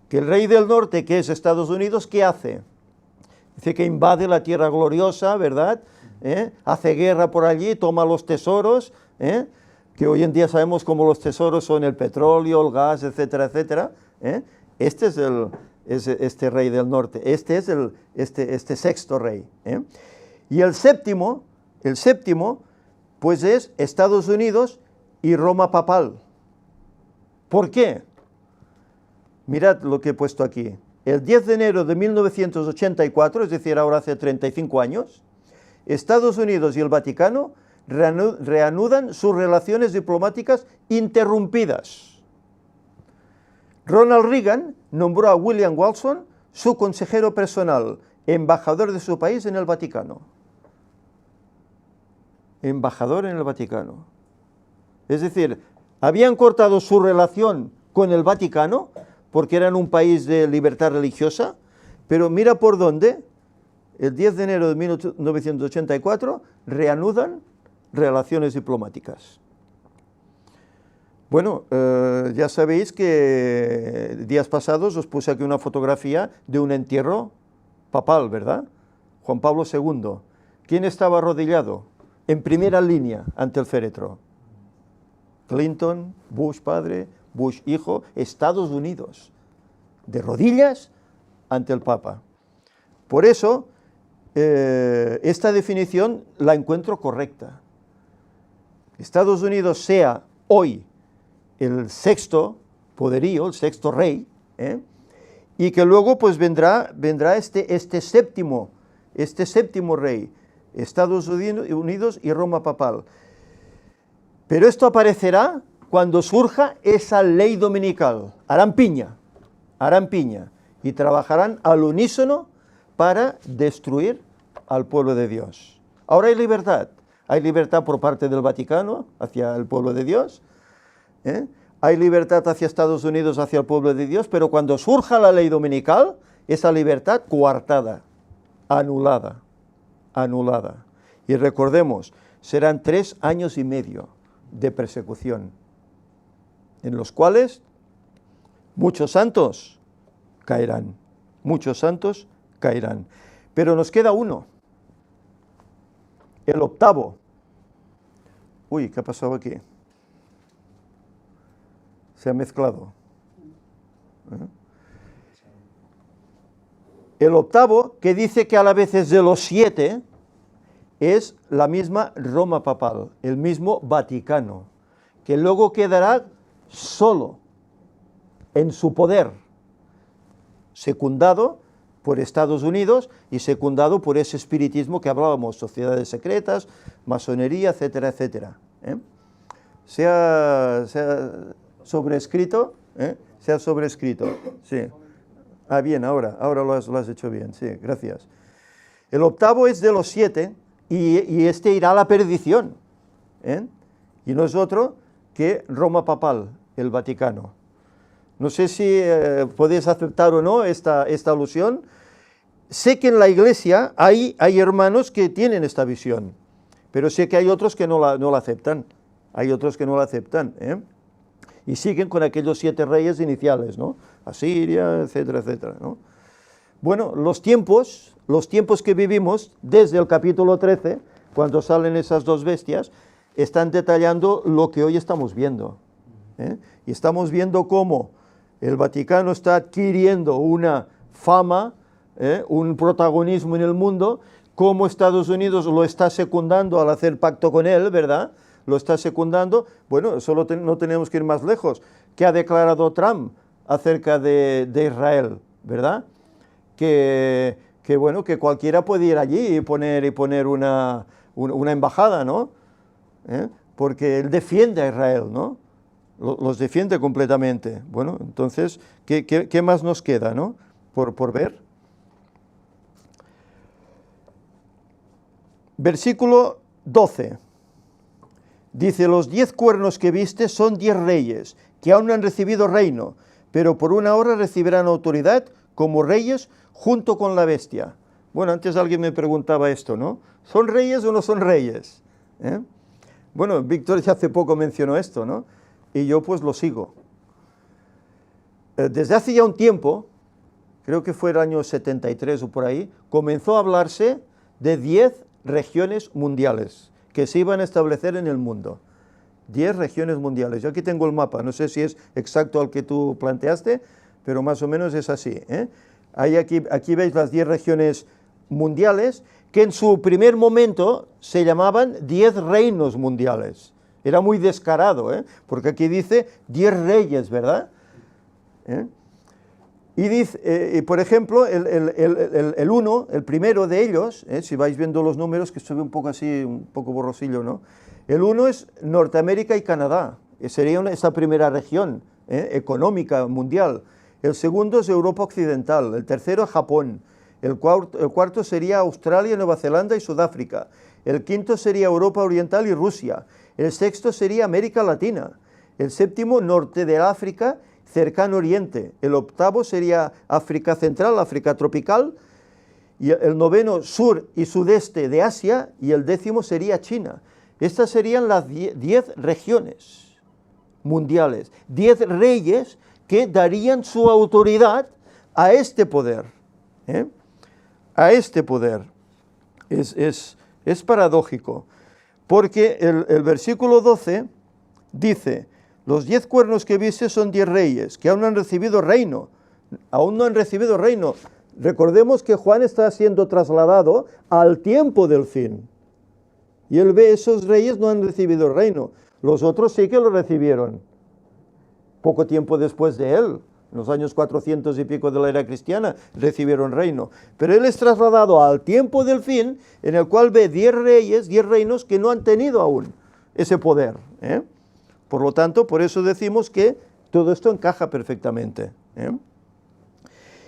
Que el rey del norte, que es Estados Unidos, ¿qué hace? Dice que invade la tierra gloriosa, ¿verdad? Hace guerra por allí, toma los tesoros, que hoy en día sabemos cómo los tesoros son el petróleo, el gas, etcétera, etcétera. Este es este rey del norte, este es este sexto rey. Y el séptimo, pues es Estados Unidos y Roma papal. ¿Por qué? Mirad lo que he puesto aquí. El 10 de enero de 1984, es decir, ahora hace 35 años, Estados Unidos y el Vaticano reanudan sus relaciones diplomáticas interrumpidas. Ronald Reagan nombró a William Wilson su consejero personal, embajador de su país en el Vaticano. Embajador en el Vaticano. Es decir, habían cortado su relación con el Vaticano porque eran un país de libertad religiosa, pero mira por dónde, el 10 de enero de 1984, reanudan relaciones diplomáticas. Bueno, ya sabéis que días pasados os puse aquí una fotografía de un entierro papal, ¿verdad? Juan Pablo II. ¿Quién estaba arrodillado en primera línea ante el féretro? Clinton, Bush padre, Bush hijo, Estados Unidos, de rodillas ante el Papa. Por eso, esta definición la encuentro correcta. Estados Unidos sea hoy el sexto poderío, el sexto rey, y que luego pues vendrá este séptimo rey, Estados Unidos y Roma papal. Pero esto aparecerá cuando surja esa ley dominical. Harán piña, y trabajarán al unísono para destruir al pueblo de Dios. Ahora hay libertad por parte del Vaticano hacia el pueblo de Dios, hay libertad hacia Estados Unidos, hacia el pueblo de Dios, pero cuando surja la ley dominical, esa libertad coartada, anulada. Y recordemos, serán 3 años y medio de persecución, en los cuales muchos santos caerán. Pero nos queda uno, el octavo. Uy, ¿qué ha pasado aquí? Se ha mezclado. El octavo, que dice que a la vez es de los 7, es la misma Roma papal, el mismo Vaticano, que luego quedará solo en su poder, secundado por Estados Unidos y secundado por ese espiritismo que hablábamos, sociedades secretas, masonería, etcétera, etcétera. Se ha sobrescrito, sí. Ah, bien, ahora lo has hecho bien, sí, gracias. El octavo es de los 7 y este irá a la perdición, y no es otro que Roma papal, el Vaticano. No sé si podéis aceptar o no esta alusión. Sé que en la Iglesia hay hermanos que tienen esta visión, pero sé que hay otros que no la aceptan. Y siguen con aquellos 7 reyes iniciales, ¿no? Asiria, etcétera, etcétera, ¿no? Bueno, los tiempos que vivimos desde el capítulo 13, cuando salen esas 2 bestias, están detallando lo que hoy estamos viendo. Y estamos viendo cómo el Vaticano está adquiriendo una fama, un protagonismo en el mundo, cómo Estados Unidos lo está secundando al hacer pacto con él, ¿verdad? Lo está secundando. Bueno, solo no tenemos que ir más lejos. ¿Qué ha declarado Trump acerca de Israel, verdad? Que bueno, que cualquiera puede ir allí y poner una embajada, ¿no? Porque él defiende a Israel, ¿no? Los defiende completamente. Bueno, entonces, ¿qué más nos queda, ¿no? Por ver. Versículo 12. Dice, los 10 cuernos que viste son 10 reyes, que aún no han recibido reino, pero por una hora recibirán autoridad como reyes junto con la bestia. Bueno, antes alguien me preguntaba esto, ¿no? ¿Son reyes o no son reyes? Bueno, Víctor ya hace poco mencionó esto, ¿no? Y yo pues lo sigo. Desde hace ya un tiempo, creo que fue el año 73 o por ahí, comenzó a hablarse de 10 regiones mundiales que se iban a establecer en el mundo. 10 regiones mundiales. Yo aquí tengo el mapa, no sé si es exacto al que tú planteaste, pero más o menos es así. Aquí veis las 10 regiones mundiales, que en su primer momento se llamaban 10 reinos mundiales. Era muy descarado, porque aquí dice 10 reyes, ¿verdad? Y dice, por ejemplo, el primero de ellos, si vais viendo los números, que se ve un poco así, un poco borrosillo, ¿no? El uno es Norteamérica y Canadá, sería esa primera región económica mundial. El segundo es Europa Occidental, el tercero Japón, el cuarto sería Australia, Nueva Zelanda y Sudáfrica, el quinto sería Europa Oriental y Rusia, el sexto sería América Latina, el séptimo Norte de África, Cercano Oriente, el octavo sería África Central, África Tropical, y el noveno Sur y Sudeste de Asia, y el décimo sería China. Estas serían las 10 regiones mundiales, 10 reyes que darían su autoridad a este poder. A este poder. Es paradójico, porque el versículo 12 dice, los 10 cuernos que viste son 10 reyes, que aún no han recibido reino. Aún no han recibido reino. Recordemos que Juan está siendo trasladado al tiempo del fin. Y él ve esos reyes no han recibido reino. Los otros sí que lo recibieron. Poco tiempo después de él, en los años 400 y pico de la era cristiana, recibieron reino. Pero él es trasladado al tiempo del fin, en el cual ve 10 reyes, 10 reinos que no han tenido aún ese poder. Por lo tanto, por eso decimos que todo esto encaja perfectamente.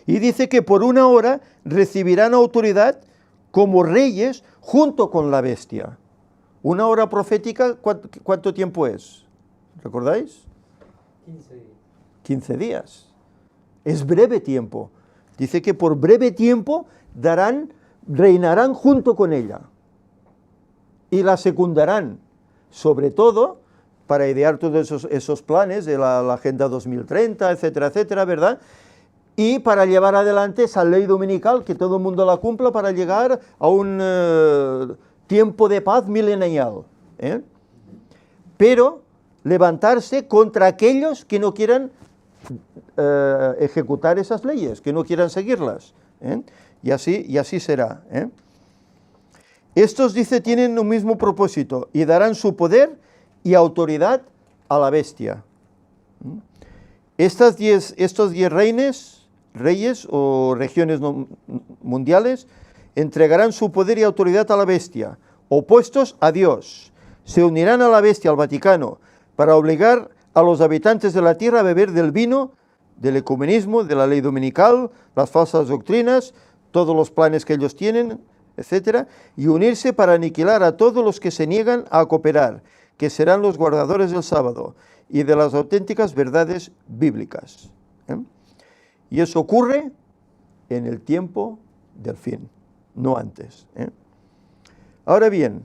Y dice que por una hora recibirán autoridad como reyes junto con la bestia. Una hora profética, ¿cuánto tiempo es? ¿Recordáis? 15 días. 15 días. Es breve tiempo. Dice que por breve tiempo reinarán junto con ella. Y la secundarán, sobre todo para idear todos esos planes de la Agenda 2030, etcétera, etcétera, ¿verdad? Y para llevar adelante esa ley dominical, que todo el mundo la cumpla para llegar a un tiempo de paz milenial. Pero levantarse contra aquellos que no quieran ejecutar esas leyes, que no quieran seguirlas. Y así será. Estos, dice, tienen un mismo propósito y darán su poder y autoridad a la bestia. Estos 10 reyes o regiones mundiales entregarán su poder y autoridad a la bestia, opuestos a Dios. Se unirán a la bestia, al Vaticano, para obligar a los habitantes de la tierra a beber del vino, del ecumenismo, de la ley dominical, las falsas doctrinas, todos los planes que ellos tienen, etcétera, y unirse para aniquilar a todos los que se niegan a cooperar, que serán los guardadores del sábado y de las auténticas verdades bíblicas. Y eso ocurre en el tiempo del fin, no antes. Ahora bien,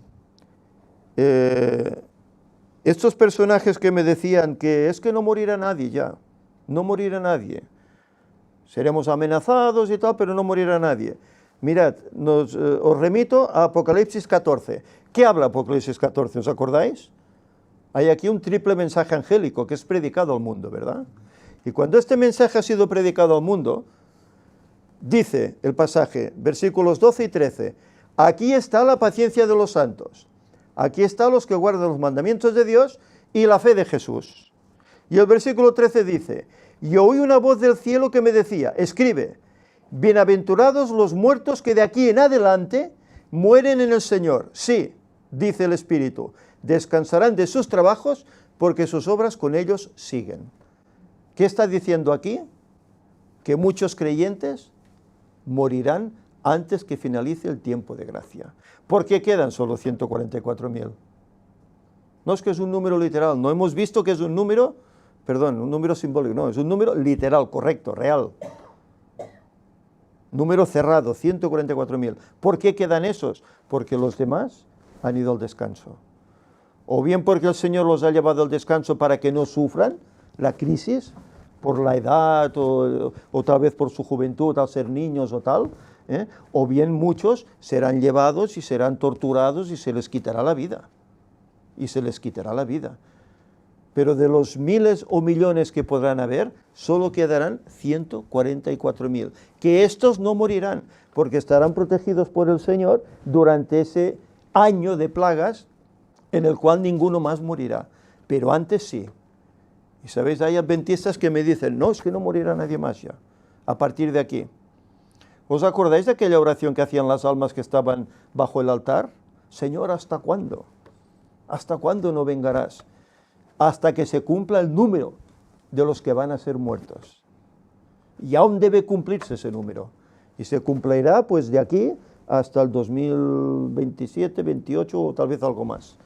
estos personajes que me decían que es que no morirá nadie ya, no morirá nadie, seremos amenazados y tal, pero no morirá nadie. Mirad, os remito a Apocalipsis 14, ¿Qué habla Apocalipsis 14? ¿Os acordáis? Hay aquí un triple mensaje angélico que es predicado al mundo, ¿verdad? Y cuando este mensaje ha sido predicado al mundo, dice el pasaje, versículos 12 y 13, aquí está la paciencia de los santos, aquí están los que guardan los mandamientos de Dios y la fe de Jesús. Y el versículo 13 dice, y oí una voz del cielo que me decía, escribe, bienaventurados los muertos que de aquí en adelante mueren en el Señor. Sí, dice el Espíritu, descansarán de sus trabajos porque sus obras con ellos siguen. ¿Qué está diciendo aquí? Que muchos creyentes morirán antes que finalice el tiempo de gracia. ¿Por qué quedan solo 144.000? No es que es un número literal, no hemos visto que es un número, un número simbólico, no, es un número literal, correcto, real. Número cerrado, 144.000. ¿Por qué quedan esos? Porque los demás han ido al descanso. O bien porque el Señor los ha llevado al descanso para que no sufran la crisis, por la edad o tal vez por su juventud, al ser niños o tal, o bien muchos serán llevados y serán torturados y se les quitará la vida. Y se les quitará la vida. Pero de los miles o millones que podrán haber, solo quedarán 144.000, que estos no morirán, porque estarán protegidos por el Señor durante ese año de plagas, en el cual ninguno más morirá, pero antes sí. Y sabéis, hay adventistas que me dicen, no, es que no morirá nadie más ya, a partir de aquí. ¿Os acordáis de aquella oración que hacían las almas que estaban bajo el altar? Señor, ¿hasta cuándo? ¿Hasta cuándo no vengarás? Hasta que se cumpla el número de los que van a ser muertos. Y aún debe cumplirse ese número. Y se cumplirá pues de aquí hasta el 2027, 28 o tal vez algo más,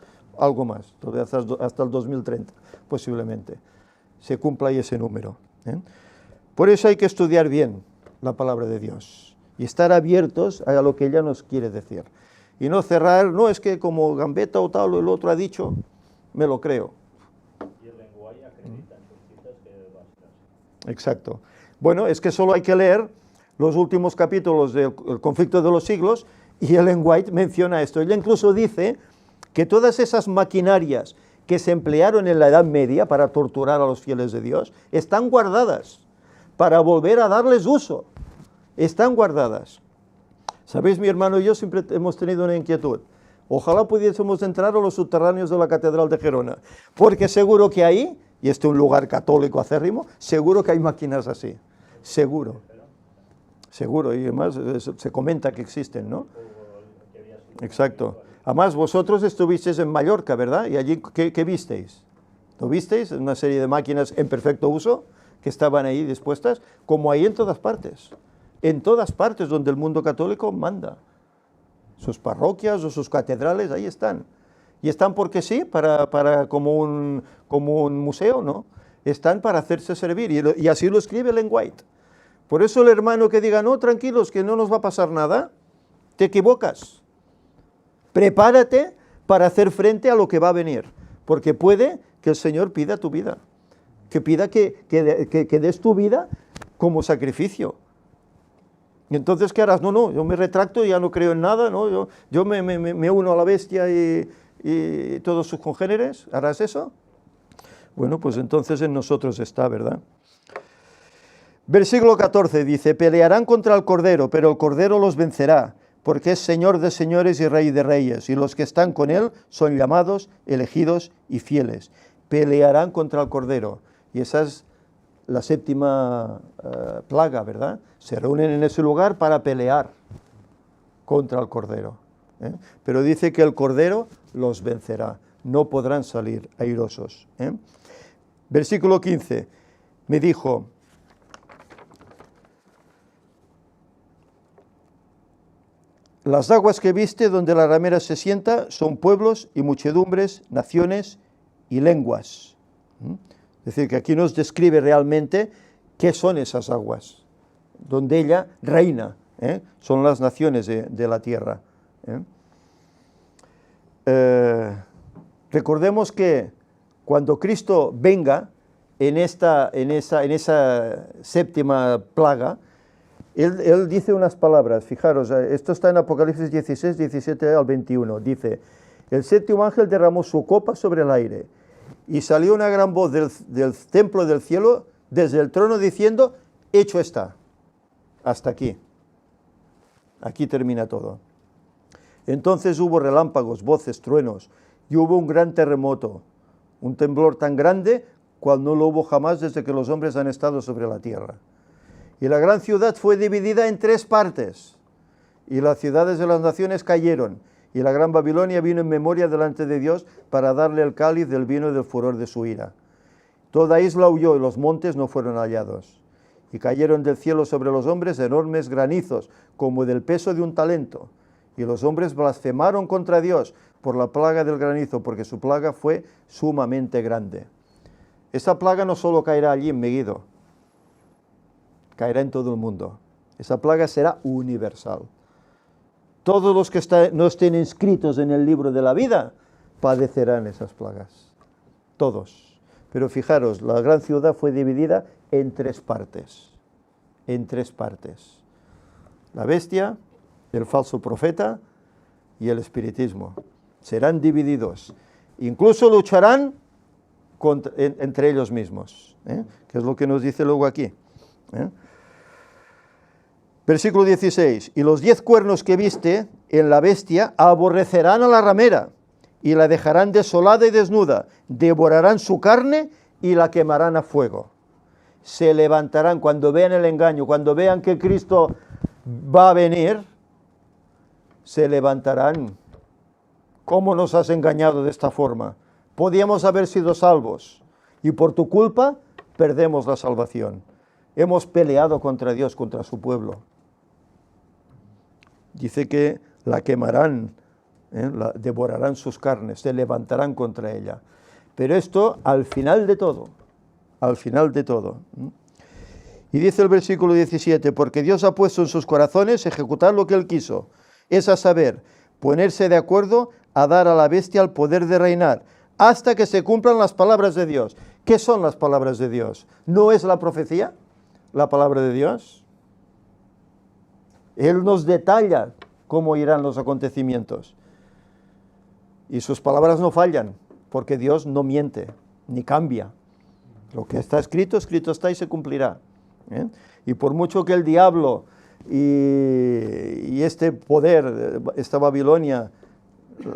hasta el 2030 posiblemente, se cumpla ahí ese número. Por eso hay que estudiar bien la palabra de Dios y estar abiertos a lo que ella nos quiere decir. Y no cerrar, no es que como Gambetta o tal o el otro ha dicho, me lo creo. Y el lenguaje acredita en sus citas que va a ser así. Exacto. Bueno, es que solo hay que leer los últimos capítulos del conflicto de los siglos y Ellen White menciona esto. Ella incluso dice que todas esas maquinarias que se emplearon en la Edad Media para torturar a los fieles de Dios están guardadas para volver a darles uso. Están guardadas. ¿Sabéis, mi hermano y yo siempre hemos tenido una inquietud? Ojalá pudiésemos entrar a los subterráneos de la Catedral de Gerona, porque seguro que ahí, y este es un lugar católico acérrimo, seguro que hay máquinas así. Seguro. Seguro, y además se comenta que existen, ¿no? Exacto. Además, vosotros estuvisteis en Mallorca, ¿verdad? Y allí, ¿qué visteis? ¿Lo visteis? Una serie de máquinas en perfecto uso que estaban ahí dispuestas, como ahí en todas partes donde el mundo católico manda. Sus parroquias o sus catedrales, ahí están. Y están porque sí, como un museo, ¿no? Están para hacerse servir, y así lo escribe Ellen White. Por eso el hermano que diga, no, tranquilos, que no nos va a pasar nada, te equivocas. Prepárate para hacer frente a lo que va a venir, porque puede que el Señor pida tu vida, que pida que des tu vida como sacrificio. Y entonces, ¿qué harás? No, yo me retracto, ya no creo en nada, ¿no? Yo me uno a la bestia y todos sus congéneres. ¿Harás eso? Bueno, pues entonces en nosotros está, ¿verdad? Versículo 14 dice, pelearán contra el Cordero, pero el Cordero los vencerá, porque es Señor de señores y Rey de reyes, y los que están con él son llamados, elegidos y fieles. Pelearán contra el Cordero. Y esa es la séptima plaga, ¿verdad? Se reúnen en ese lugar para pelear contra el Cordero. Pero dice que el Cordero los vencerá, no podrán salir airosos. Versículo 15, me dijo, las aguas que viste donde la ramera se sienta son pueblos y muchedumbres, naciones y lenguas. Es decir, que aquí nos describe realmente qué son esas aguas, donde ella reina, son las naciones de la tierra. Recordemos que cuando Cristo venga en esa séptima plaga, Él dice unas palabras, fijaros, esto está en Apocalipsis 16, 17 al 21, dice, el séptimo ángel derramó su copa sobre el aire, y salió una gran voz del templo del cielo, desde el trono, diciendo, hecho está. Hasta aquí. Aquí termina todo. Entonces hubo relámpagos, voces, truenos, y hubo un gran terremoto, un temblor tan grande cual no lo hubo jamás desde que los hombres han estado sobre la tierra. Y la gran ciudad fue dividida en 3 partes, y las ciudades de las naciones cayeron, y la gran Babilonia vino en memoria delante de Dios para darle el cáliz del vino y del furor de su ira. Toda isla huyó y los montes no fueron hallados. Y cayeron del cielo sobre los hombres enormes granizos, como del peso de un talento. Y los hombres blasfemaron contra Dios por la plaga del granizo, porque su plaga fue sumamente grande. Esta plaga no solo caerá allí en Megiddo, caerá en todo el mundo. Esa plaga será universal. Todos los que no estén inscritos en el libro de la vida padecerán esas plagas. Todos. Pero fijaros, la gran ciudad fue dividida en 3 partes. En 3 partes. La bestia, el falso profeta y el espiritismo. Serán divididos. Incluso lucharán entre ellos mismos. Que es lo que nos dice luego aquí. Versículo 16. Y los 10 cuernos que viste en la bestia aborrecerán a la ramera y la dejarán desolada y desnuda. Devorarán su carne y la quemarán a fuego. Se levantarán cuando vean el engaño, cuando vean que Cristo va a venir, se levantarán. ¿Cómo nos has engañado de esta forma? Podíamos haber sido salvos y por tu culpa perdemos la salvación. Hemos peleado contra Dios, contra su pueblo. Dice que la quemarán, devorarán sus carnes, se levantarán contra ella. Pero esto al final de todo, al final de todo. Y dice el versículo 17, porque Dios ha puesto en sus corazones ejecutar lo que Él quiso, es a saber, ponerse de acuerdo a dar a la bestia el poder de reinar, hasta que se cumplan las palabras de Dios. ¿Qué son las palabras de Dios? ¿No es la profecía la palabra de Dios? Él nos detalla cómo irán los acontecimientos. Y sus palabras no fallan, porque Dios no miente, ni cambia. Lo que está escrito, escrito está y se cumplirá. Y por mucho que el diablo y este poder, esta Babilonia,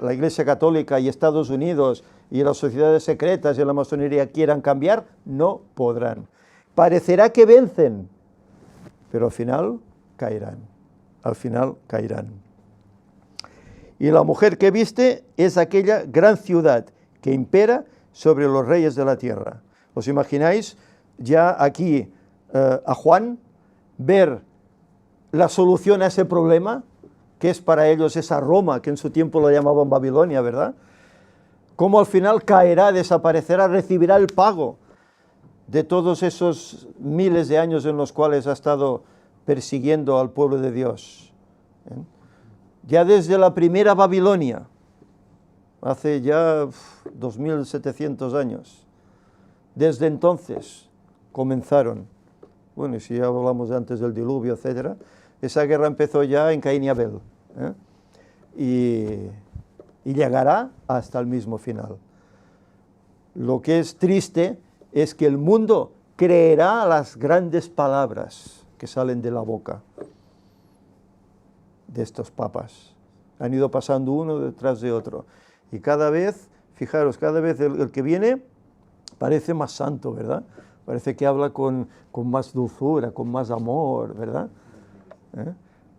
la Iglesia Católica y Estados Unidos y las sociedades secretas y la masonería quieran cambiar, no podrán. Parecerá que vencen, pero al final caerán. Al final caerán. Y la mujer que viste es aquella gran ciudad que impera sobre los reyes de la tierra. ¿Os imagináis ya aquí a Juan ver la solución a ese problema, que es para ellos esa Roma, que en su tiempo lo llamaban Babilonia, ¿verdad? Cómo al final caerá, desaparecerá, recibirá el pago de todos esos miles de años en los cuales ha estado persiguiendo al pueblo de Dios. Ya desde la primera Babilonia, hace ya 2700 años, desde entonces comenzaron. Bueno, y si ya hablamos antes del diluvio, etcétera, esa guerra empezó ya en Caín y Abel, y llegará hasta el mismo final. Lo que es triste es que el mundo creerá las grandes palabras que salen de la boca de estos papas. Han ido pasando uno detrás de otro. Y cada vez, fijaros, cada vez el que viene parece más santo, ¿verdad? Parece que habla con más dulzura, con más amor, ¿verdad?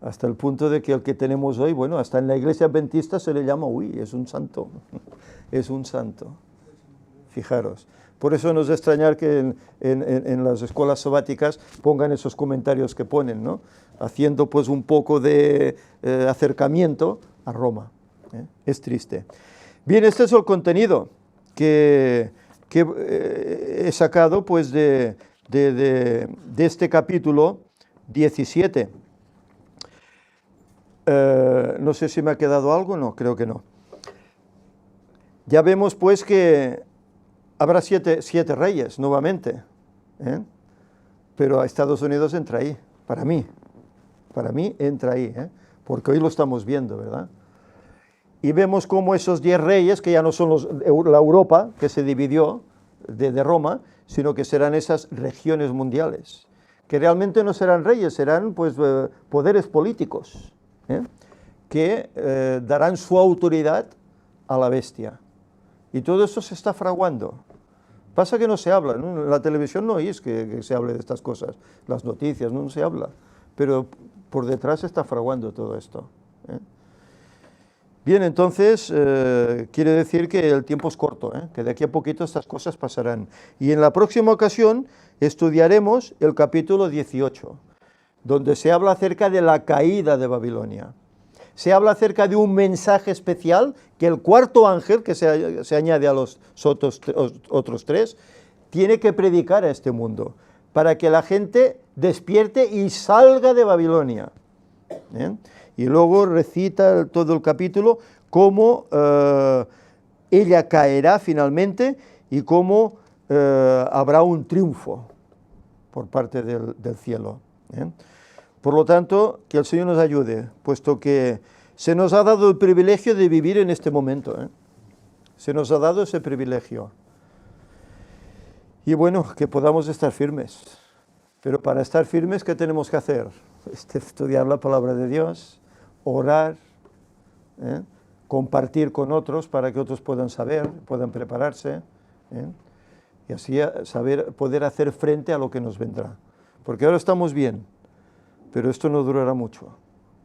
Hasta el punto de que el que tenemos hoy, bueno, hasta en la iglesia adventista se le llama, uy, es un santo. Es un santo. Fijaros. Por eso no es de extrañar que en las escuelas sabáticas pongan esos comentarios que ponen, ¿no? Haciendo pues un poco de acercamiento a Roma. Es triste. Bien, este es el contenido que he sacado pues de este capítulo 17. No sé si me ha quedado algo, no, creo que no. Ya vemos pues que habrá siete reyes nuevamente, pero a Estados Unidos entra ahí, para mí entra ahí, porque hoy lo estamos viendo, ¿verdad? y vemos cómo esos 10 reyes, que ya no son la Europa que se dividió de Roma, sino que serán esas regiones mundiales, que realmente no serán reyes, serán pues poderes políticos, que darán su autoridad a la bestia. Y todo eso se está fraguando. Pasa que no se habla, ¿no? En la televisión no oís que se hable de estas cosas, las noticias, no se habla, pero por detrás se está fraguando todo esto. Bien, entonces, quiere decir que el tiempo es corto, que de aquí a poquito estas cosas pasarán. Y en la próxima ocasión estudiaremos el capítulo 18, donde se habla acerca de la caída de Babilonia. Se habla acerca de un mensaje especial que el cuarto ángel, que se añade a los otros 3, tiene que predicar a este mundo, para que la gente despierte y salga de Babilonia. Y luego recita todo el capítulo cómo ella caerá finalmente y cómo habrá un triunfo por parte del cielo. Por lo tanto, que el Señor nos ayude, puesto que se nos ha dado el privilegio de vivir en este momento. Se nos ha dado ese privilegio. Y bueno, que podamos estar firmes. Pero para estar firmes, ¿qué tenemos que hacer? Estudiar la palabra de Dios, orar, compartir con otros para que otros puedan saber, puedan prepararse, y así poder hacer frente a lo que nos vendrá. Porque ahora estamos bien, pero esto no durará mucho.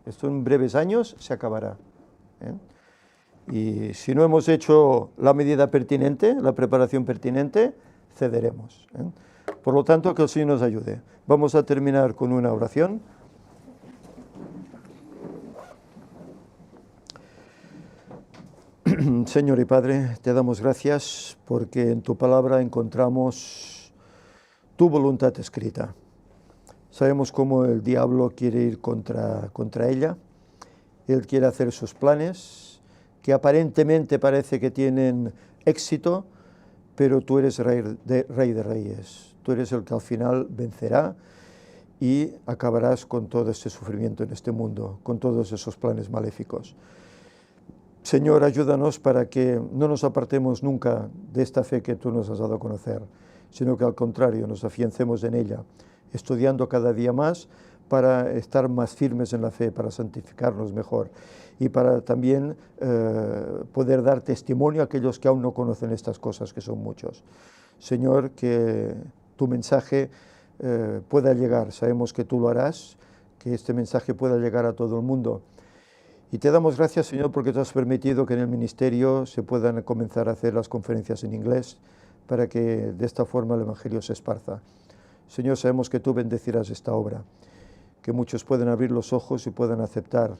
Esto en breves años se acabará. Y si no hemos hecho la medida pertinente, la preparación pertinente, cederemos. Por lo tanto, que el Señor nos ayude. Vamos a terminar con una oración. Señor y Padre, te damos gracias porque en tu palabra encontramos tu voluntad escrita. Sabemos cómo el diablo quiere ir contra ella. Él quiere hacer sus planes, que aparentemente parece que tienen éxito, pero tú eres Rey de Reyes. Tú eres el que al final vencerá y acabarás con todo este sufrimiento en este mundo, con todos esos planes maléficos. Señor, ayúdanos para que no nos apartemos nunca de esta fe que tú nos has dado a conocer, sino que al contrario nos afiancemos en ella, estudiando cada día más para estar más firmes en la fe, para santificarnos mejor y para también poder dar testimonio a aquellos que aún no conocen estas cosas, que son muchos. Señor, que tu mensaje pueda llegar, sabemos que tú lo harás, que este mensaje pueda llegar a todo el mundo. Y te damos gracias, Señor, porque tú has permitido que en el ministerio se puedan comenzar a hacer las conferencias en inglés para que de esta forma el Evangelio se esparza. Señor, sabemos que tú bendecirás esta obra, que muchos puedan abrir los ojos y puedan aceptar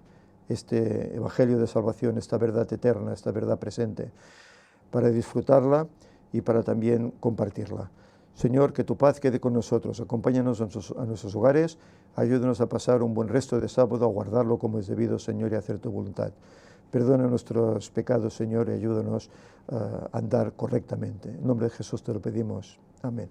este Evangelio de salvación, esta verdad eterna, esta verdad presente, para disfrutarla y para también compartirla. Señor, que tu paz quede con nosotros, acompáñanos a nuestros hogares, ayúdanos a pasar un buen resto de sábado, a guardarlo como es debido, Señor, y a hacer tu voluntad. Perdona nuestros pecados, Señor, y ayúdanos a andar correctamente. En nombre de Jesús te lo pedimos. Amén.